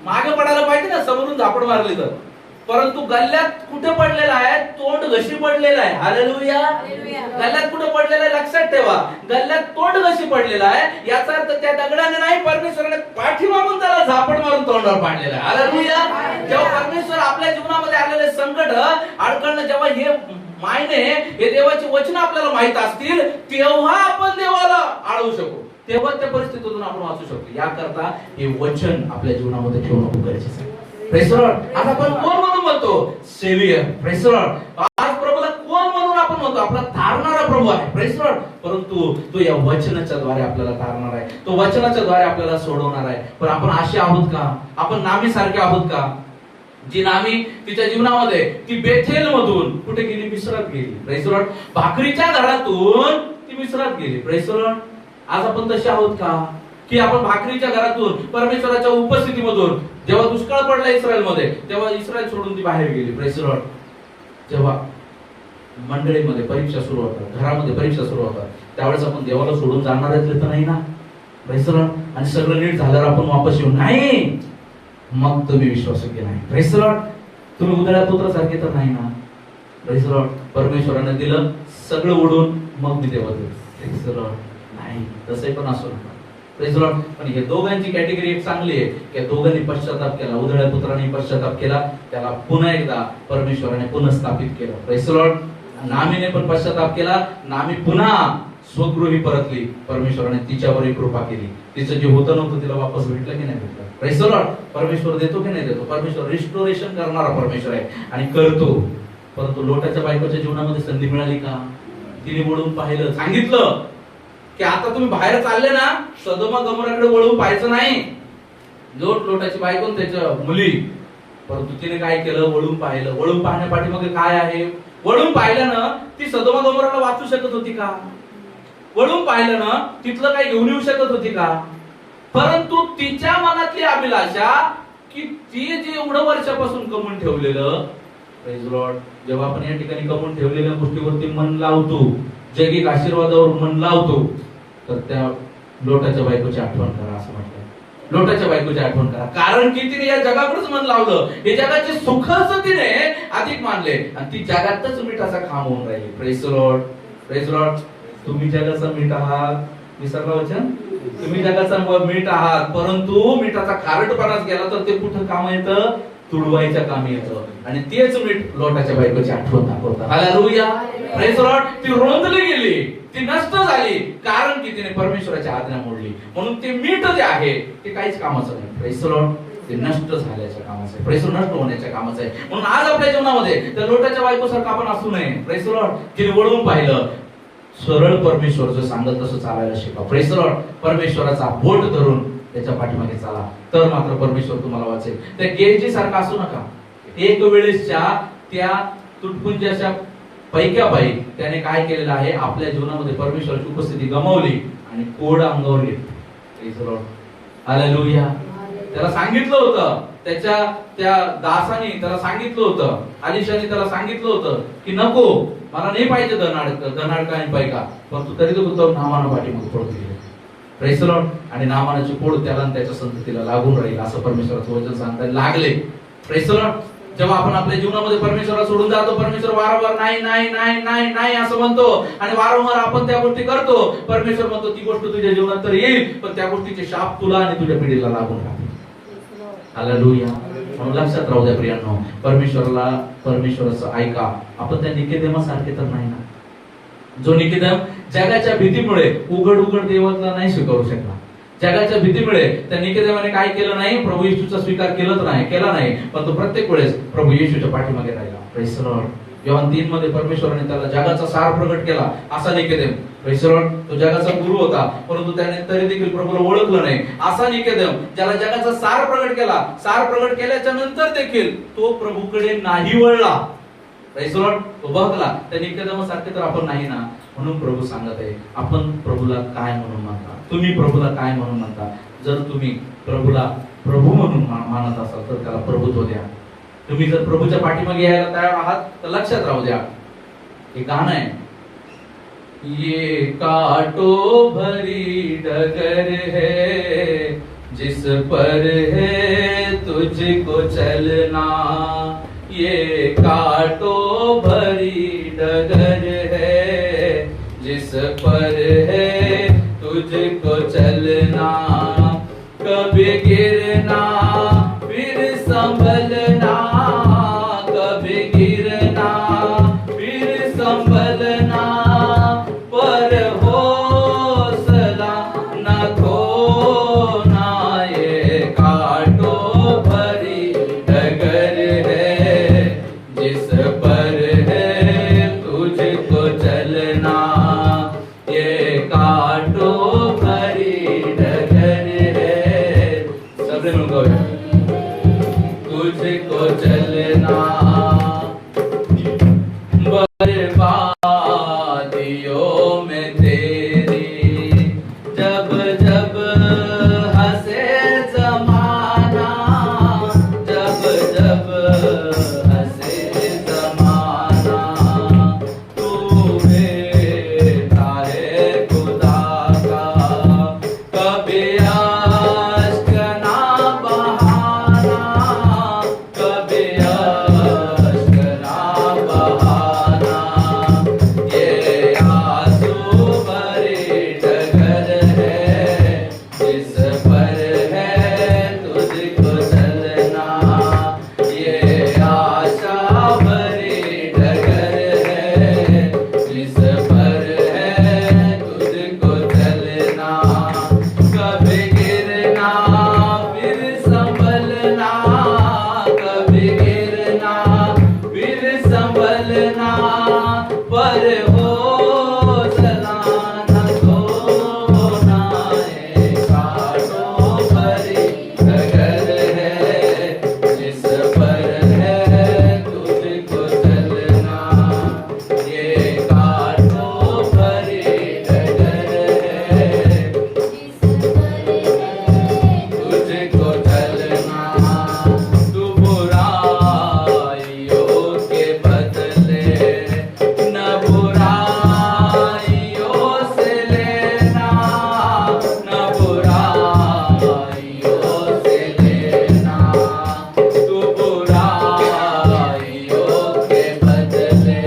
मागे पडायला पाहिजे ना, समोरून झापड मारली तर. परंतु गल्ल्यात कुठे पडलेला आहे? तोंड घशी पडलेला आहे. हालेलुया. गल्ल्यात कुठे पडलेला आहे? लक्षात ठेवा, गल्ल्यात तोंड घशी पडलेला आहे. याचा अर्थ त्या दगडाने नाही, परमेश्वराने पाठीमागून त्याला झापड मारून तोंडावर पाडलेला आहे. हालेलुया. जेव्हा परमेश्वर आपल्या जीवनामध्ये आलेले संकट अडकणं जेव्हा हे मायने हे देवाची वचन आपल्याला माहित असतील तेव्हा आपण देवाला अडवू शकू, तेव्हा त्या परिस्थितीतून आपण वाचू शकतो. याकरता हे वचन आपल्या जीवनामध्ये ठेवणं खूप गरजेचं आहे. Praise the Lord. आज आपण कोण म्हणून म्हणतो? सेव्हियर. Praise the Lord. आज प्रभूला कोण म्हणून आपण म्हणतो? आपला तारणारा प्रभू आहे. Praise the Lord. परंतु तो या वचनाच्या द्वारे आपल्याला तारणार आहे, तो वचनाच्या द्वारे आपल्याला सोडवणार आहे. पण आपण असे आहोत का? आपण नामी सारखे आहोत का? जी नामी तिच्या जीवनामध्ये ती बेथेल मधून कुठे गेली? मिस्रात गेली. Praise the Lord. भाकरीच्या घरातून ती मिस्रात गेली. Praise the Lord. आज आपण तसे आहोत का की आपण भाकरीच्या घरातून परमेश्वराच्या उपस्थितीमधून जेव्हा दुष्काळ पडला इस्रायलमध्ये तेव्हा इस्रायल सोडून ती बाहेर गेली. Praise the Lord. जेव्हा मंडळीमध्ये परीक्षा सुरू होतात, घरामध्ये परीक्षा सुरू होतात, त्यावेळेस आपण देवाला सोडून जाणार तर नाही ना? Praise the Lord. आणि सगळं नीट झाल्यावर आपण वापस येऊ नाही, मग तुम्ही विश्वासयोग्य नाही. Praise the Lord. तुम्ही उदळ्या पुत्रासारखे तर नाही ना? Praise the Lord. परमेश्वराने दिलं सगळं उडून मग मी देवा देऊ. Praise the Lord. नाही, तसे पण असू नका. Praise the Lord. पण हे दोघांची कॅटेगरी एक चांगली आहे की दोघांनी पश्चाताप केला. उदळ्या पुत्राने पश्चाताप केला, त्याला पुन्हा एकदा परमेश्वराने पुनर्स्थापित केलं. Praise the Lord. नामीने पण पश्चाताप केला, नामी पुन्हा स्वगृही परतली. परमेश्वराने तिच्यावर कृपा केली. तिचं जे होतं नव्हतं तिला वापस भेटलं की नाही भेटलं? Praise the Lord. परमेश्वर देतो की नाही देतो? परमेश्वर रिस्टोरेशन करणारा परमेश्वर आहे आणि करतो. परंतु लोटाच्या बायकोच्या जीवनामध्ये संधी मिळाली का? तिने वळून पाहिलं, सांगितलं की आता तुम्ही बाहेर चालले ना, सदोमा गमोराकडे वळून पाहायचं नाही. लोटाची बायको त्याच्या मुली. परंतु तिने काय केलं? वळून पाहिलं. वळून पाहण्यापाठी मग काय आहे? वळून पाहिल्यानं ती सदोमा गमोराला वाचू शकत होती का? वळून पाहिल्यानं तिथलं काही घेऊन येऊ शकत होती का? परंतु तिच्या मनातली अभिलाषा की ती जे एवढं वर्षापासून कमवून ठेवलेलं, प्रेज लॉर्ड, जेव्हा आपण या ठिकाणी कमवून ठेवलेल्या गोष्टीवरती मन लावतो, जगिक आशीर्वादावर मन लावतो, तर त्या लोटाच्या बायकोची आठवण करा असं म्हटलं. लोटाच्या बायकोची आठवण करा, कारण की तिने या जगाकडेच मन लावलं. हे जगाचे सुखच तिने अधिक मानले आणि ती जगातच मिठाचा खांब होऊन राहिली. Praise Lord. Praise Lord. तुम्ही जगाचा मीठ आहात. विसरला वचन? तुम्ही जगाचा मीठ आहात, परंतु मिठाचा खारटपणाच गेला तर ते कुठं काम येतं? तुडवायच्या कामी येतं. आणि तेच मीठ लोटाच्या बायकोची आठवण दाखवतात. हालेलुया. Praise Lord. ती रोंदली गेली, ती नष्ट झाली, कारण की तिने परमेश्वराची आज्ञा मोडली. म्हणून ते मीठ जे आहे ते काहीच कामाचं नाही. Praise Lord. ते नष्ट झाल्याच्या कामाचं आहे. प्रेज नष्ट होण्याच्या कामाचं आहे. म्हणून आज आपल्या जीवनामध्ये त्या लोटाच्या बायकोसारखं आपण असू नये. Praise Lord. तिने वळून पाहिलं, सरळ परमेश्वर जो सांगत तसं चालायला शिका. Praise Lord. परमेश्वराचा बोट धरून त्याच्या पाठीमागे चाला, तर मात्र परमेश्वर तुम्हाला वाचेल. त्या गेजी सारखं असू नका. एक वेळेसच्या त्या तुटपुंज्याच्या पैक्याबाई त्याने काय केलेलं आहे? आपल्या जीवनामध्ये परमेश्वराची उपस्थिती गमावली आणि कोड अंगावर घेतली. Praise Lord. हालेलुया. त्याला सांगितलं होतं, त्या दासाने त्याला सांगितलं होतं, अलिशाने त्याला सांगितलं होतं की नको, मला नाही पाहिजे धनाडका आणि पैका, परंतु तरी तो नामानं पाठीमागे पळत गेले. Praise Lord. आणि नामानाची पोळ त्याला आणि त्याच्या संततीला लागून राहील असं परमेश्वराचं वचन सांगताना लागले. Praise Lord. जेव्हा आपण आपल्या जीवनामध्ये परमेश्वराला सोडून जातो, परमेश्वर वारंवार नाही नाही नाही नाही नाही असं म्हणतो आणि वारंवार आपण त्या गोष्टी करतो. परमेश्वर म्हणतो ती गोष्ट तुझ्या जीवनात तर येईल, पण त्या गोष्टीचे शाप तुला आणि तुझ्या पिढीला लागून राहतील. हालेलुया. म्हणून लक्षात राहू द्या प्रियांनो, परमेश्वराचं ऐका. आपण त्या निकोदेमासारखे तर नाही ना, जो निकोदेम जगाच्या भीतीमुळे उघड देवाला नाही स्वीकारू शकला. जगाच्या भीतीमुळे त्या निकोदेमाने काय केलं नाही? प्रभू येशूचा स्वीकार केला नाही, पण तो प्रत्येक वेळेस प्रभू येशूच्या पाठीमागे राहिला. Praise Lord. योहान 3 मध्ये परमेश्वराने त्याला जगाचा सार प्रगट केला. असा निकोदेम, प्रेज लॉर्ड, तो जगाचा गुरु होता, परंतु त्याने तरी देखील प्रभूला ओळखलं नाही. असा निकोदेम ज्याला जगाचा सार प्रगट केला, सार प्रगट केल्याच्या नंतर देखील तो प्रभूकडे नाही वळला. Praise Lord. तो बघला. त्या निकोदेमासारखे तर आपण नाही ना. म्हणून प्रभू सांगत आहे, आपण प्रभूला काय म्हणून म्हणता? तुम्ही प्रभूला काय म्हणून म्हणता? जर तुम्ही प्रभूला प्रभू म्हणून मानत असाल तर त्याला प्रभुत्व द्या. तुम्ही जर प्रभूच्या पाठीमागे यायला तयार आहात तर लक्षात राहू द्या, हे गाणं आहे, ये कांटों भरी डगर है जिस पर है तुझको चलना, ये कांटों भरी डगर है जिस पर है तुझको चलना, कभी गिरना फिर संभलना, कभी गिर चलना बर्बादियों में तेरी जब जब हंसे जमाना जब जब हंसे जमाना तू बेटा है खुदा का कभी अश्क ना बहाना कभी अश्क ना बहाना ये आंसू भरी डगर है जिस पर है तुझको चलना ये आशा भरी डगर है जिस पर है तुझको चलना कभी गिरना फिर संभलना कभी गिरना फिर संभलना पर हो चलाना सोना कांटों भरी डगर है जिस पर है तुझको चलना ये कांटों भरी डगर है तुझको चलना तू बुराइयों के बदले न बुराइयों से लेना न बुराइयों से लेना तू बुराइयों के बदले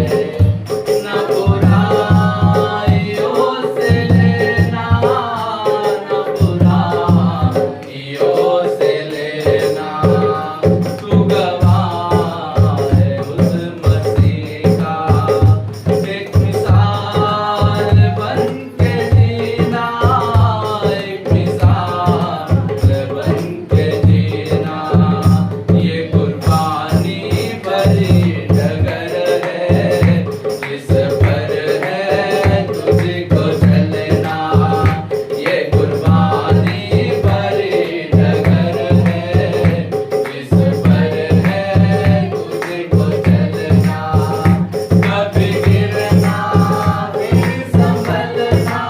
न बुराइयों से लेना न बुराइयों से लेना तू गवाह है उस मसीह का एक मिसाल बन के जीना एक मिसाल बन के जीना ये कुर्बानी भरी डगर है जिस पर है तुझको चलना ये कुर्बानी भरी डगर है जिस पर है तुझको चलना कभी गिरना फिर संभलना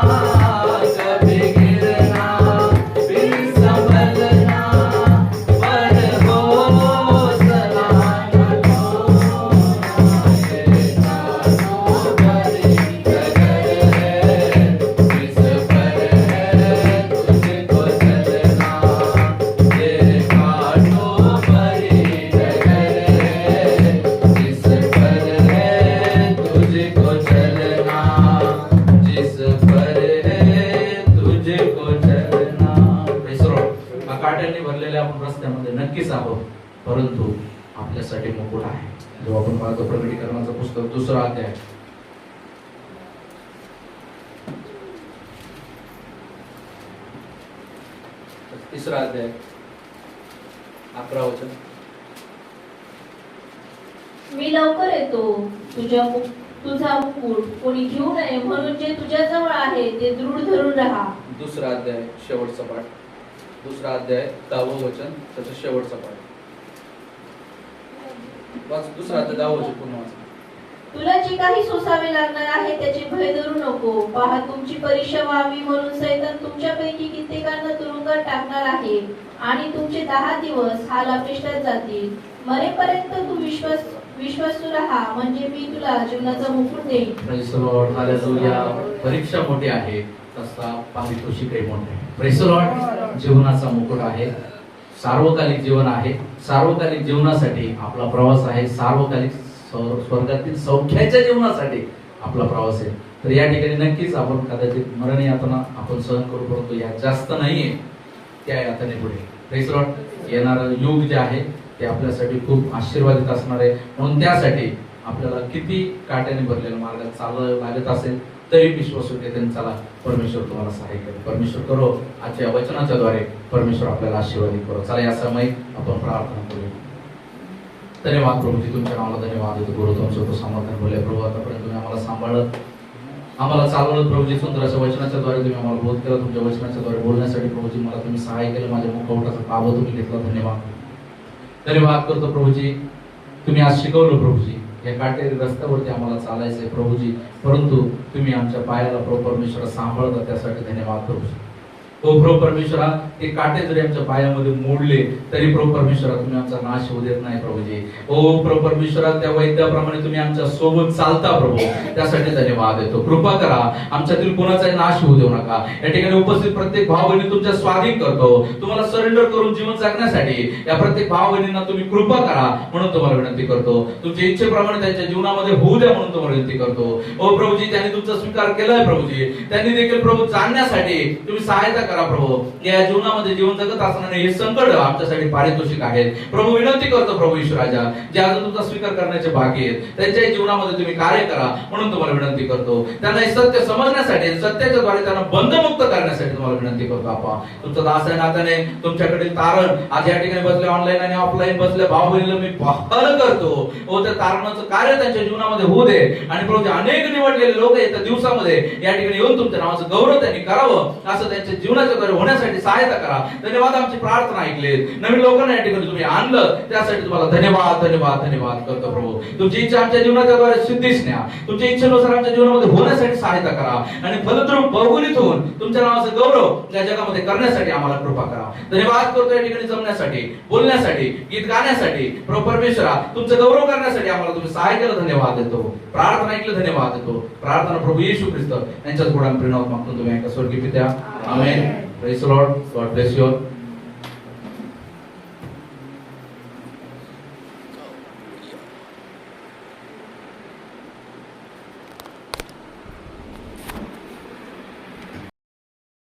कभी गिरना फिर संभलना पर हो सलाना ये कांटों भरी डगर है जिस पर है तुझको चलना ये कांटों भरी डगर है जिस पर है तुझको चलना जिस पर है तुझको चलना काट्यांनी भरलेल्या आपण रस्त्यामध्ये नक्कीच आहोत परंतु आपल्यासाठी मुकुट आहे जेव्हा आपण पाहतो प्रकटीकरणाचं पुस्तक 2रा अध्याय तिसरा अध्याय 11 वचन मी लवकर येतो तुझा मुकुट कोणी घेऊ नये म्हणून जे तुझ्या जवळ आहे ते दृढ धरून राहा 2रा अध्याय शेवटचा पाठ 2रा अध्याय 10वं वचन त्याचा शेवटचा पाठ वाच 2रा अध्याय 10वं वचन पुन्हा वाच तुला जे काही सोसावे लागणार आहे त्याचे भय धरू नको पहा तुमची परीक्षा व्हावी म्हणून सैतान तुमच्यापैकी कित्येकांना तुरुंगात टाकणार आहे आणि तुमचे 10 दिवस हाल अपेष्टात जातील मरेपर्यंत तू विश्वासू राहा म्हणजे मी तुला जीवनाचा मुकुट देईन प्रेज द लॉर्ड हालेलुया परीक्षा मोठी आहे तसा पारितोषिकही मोठे आहे प्रेज द लॉर्ड जीवनाचा मुकुट आहे सार्वकालिक जीवन आहे सार्वकालिक जीवनासाठी आपला प्रवास आहे सार्वकालिक स्वर्गातील सौख्याच्या जीवनासाठी आपला प्रवास आहे तर या ठिकाणी नक्कीच आपण कदाचित मरण यातना आपण सहन करू परंतु या जास्त नाहीये त्या यातने पुढे प्रेज द लॉर्ड येणारं युग जे आहे ते आपल्यासाठी खूप आशीर्वादित असणार आहे म्हणून त्यासाठी आपल्याला किती काट्याने भरलेल्या मार्गात चालावं लागत असेल तरी विश्वास होते त्यांनी चला परमेश्वर तुम्हाला सहाय्य करेल परमेश्वर करो आजच्या वचनाच्या द्वारे परमेश्वर आपल्याला आशीर्वादित करो चला या समय आपण प्रार्थना करूया धन्यवाद प्रभूजी तुमच्या नावाला धन्यवाद देतो गुरु तुमचं समर्थन बोले प्रभू आतापर्यंत तुम्ही आम्हाला सांभाळत आम्हाला चालवलं प्रभूजी सुंदर अशा वचनाच्या द्वारे तुम्ही आम्हाला बोध केला तुमच्या वचनाच्या द्वारे बोलण्यासाठी प्रभूजी मला तुम्ही सहाय्य केलं माझ्या मुखवटाचा ताबा तुम्ही घेतला धन्यवाद करतो प्रभूजी तुम्ही आज शिकवलं प्रभूजी, या काटेरी रस्त्यावरती आम्हाला चालायचंय प्रभूजी, परंतु तुम्ही आमच्या पायाला प्रभू परमेश्वरा सांभाळता, त्यासाठी धन्यवाद प्रभूजी. हो प्रभू परमेश्वरा, ते काटे जरी आमच्या पायामध्ये मोडले तरी प्रभू परमेश्वरा तुम्ही आमचा नाश होऊ देत नाही प्रभूजी. हो प्रभू परमेश्वरा, त्या वैद्याप्रमाणे तुम्ही आमच्या सोबत चालता प्रभू, त्यासाठी धन्यवाद देतो. कृपा करा, आमच्यातील कोणाचाही नाश होऊ देऊ नका. या ठिकाणी उपस्थित प्रत्येक भाव बहिणी तुमच्या स्वाधीन करतो, तुम्हाला सरेंडर करून जीवन जगण्यासाठी या प्रत्येक भाव बहिणींना तुम्ही कृपा करा म्हणून तुम्हाला विनंती करतो. तुमच्या इच्छेप्रमाणे त्यांच्या जीवनामध्ये होऊ द्या म्हणून तुम्हाला विनंती करतो. ओ प्रभूजी, त्यांनी तुमचा स्वीकार केलाय प्रभूजी, त्यांनी देखील प्रभू जाणण्यासाठी तुम्ही सहायता करा प्रभू. या जीवनामध्ये जीवन जगत असताना हे संकट आमच्यासाठी पारितोषिक आहेत प्रभू. विनंती करतो प्रभू ईश्वराजा, जे आज तुमचा स्वीकार करण्याचे बाकी आहेत त्यांच्याही जीवनामध्ये तुम्ही कार्य करा म्हणून तुम्हाला विनंती करतो. त्यांना हे सत्य समजण्यासाठी, सत्याच्या द्वारे त्यांना बंधमुक्त करण्यासाठी तुम्हाला विनंती करतो. आपा तुमचा दास आहे नात्याने तुमच्याकडील तारण आज या ठिकाणी बसले, ऑनलाईन आणि ऑफलाईन बसले भाव बहिणीला मी बहाल करतो. हो, त्या तारणाचं कार्य त्यांच्या जीवनामध्ये होऊ दे आणि प्रभू अनेक निवडलेले लोक येत्या दिवसामध्ये या ठिकाणी येऊन तुमच्या नावाचं गौरव त्यांनी करावं असं त्यांच्या जीवनाच्या द्वारे होण्यासाठी सहायता करा. धन्यवाद, आमची प्रार्थना ऐकलीत, नवीन लोकांना या ठिकाणी तुम्ही आणलं त्यासाठी तुम्हाला धन्यवाद धन्यवाद धन्यवाद करतो प्रभू. तुमची इच्छा आमच्या जीवनाच्या द्वारे सिद्धीस न्या, तुमच्या इच्छेनुसार आमच्या जीवनामध्ये होण्यासाठी सहायता करा आणि फलद्रूप बहुगुणित होऊन तुमच्या नावाचं गौरव या जगामध्ये करण्यासाठी आम्हाला कृपा करा. धन्यवाद करतो या ठिकाणी जमण्यासाठी, बोलण्यासाठी, गीत गाण्यासाठी, प्रभू परमेश्वरा तुमचं गौरव करण्यासाठी आम्हाला तुम्ही सहाय केलं. धन्यवाद देतो, प्रार्थना ऐकलं, धन्यवाद देतो. प्रार्थना प्रभू येशू ख्रिस्त यांच्याच गुणांन प्रेरणात मागतो तुम्ही ऐका स्वर्गीय पित्या. आमेन. Praise the Lord. God bless you all.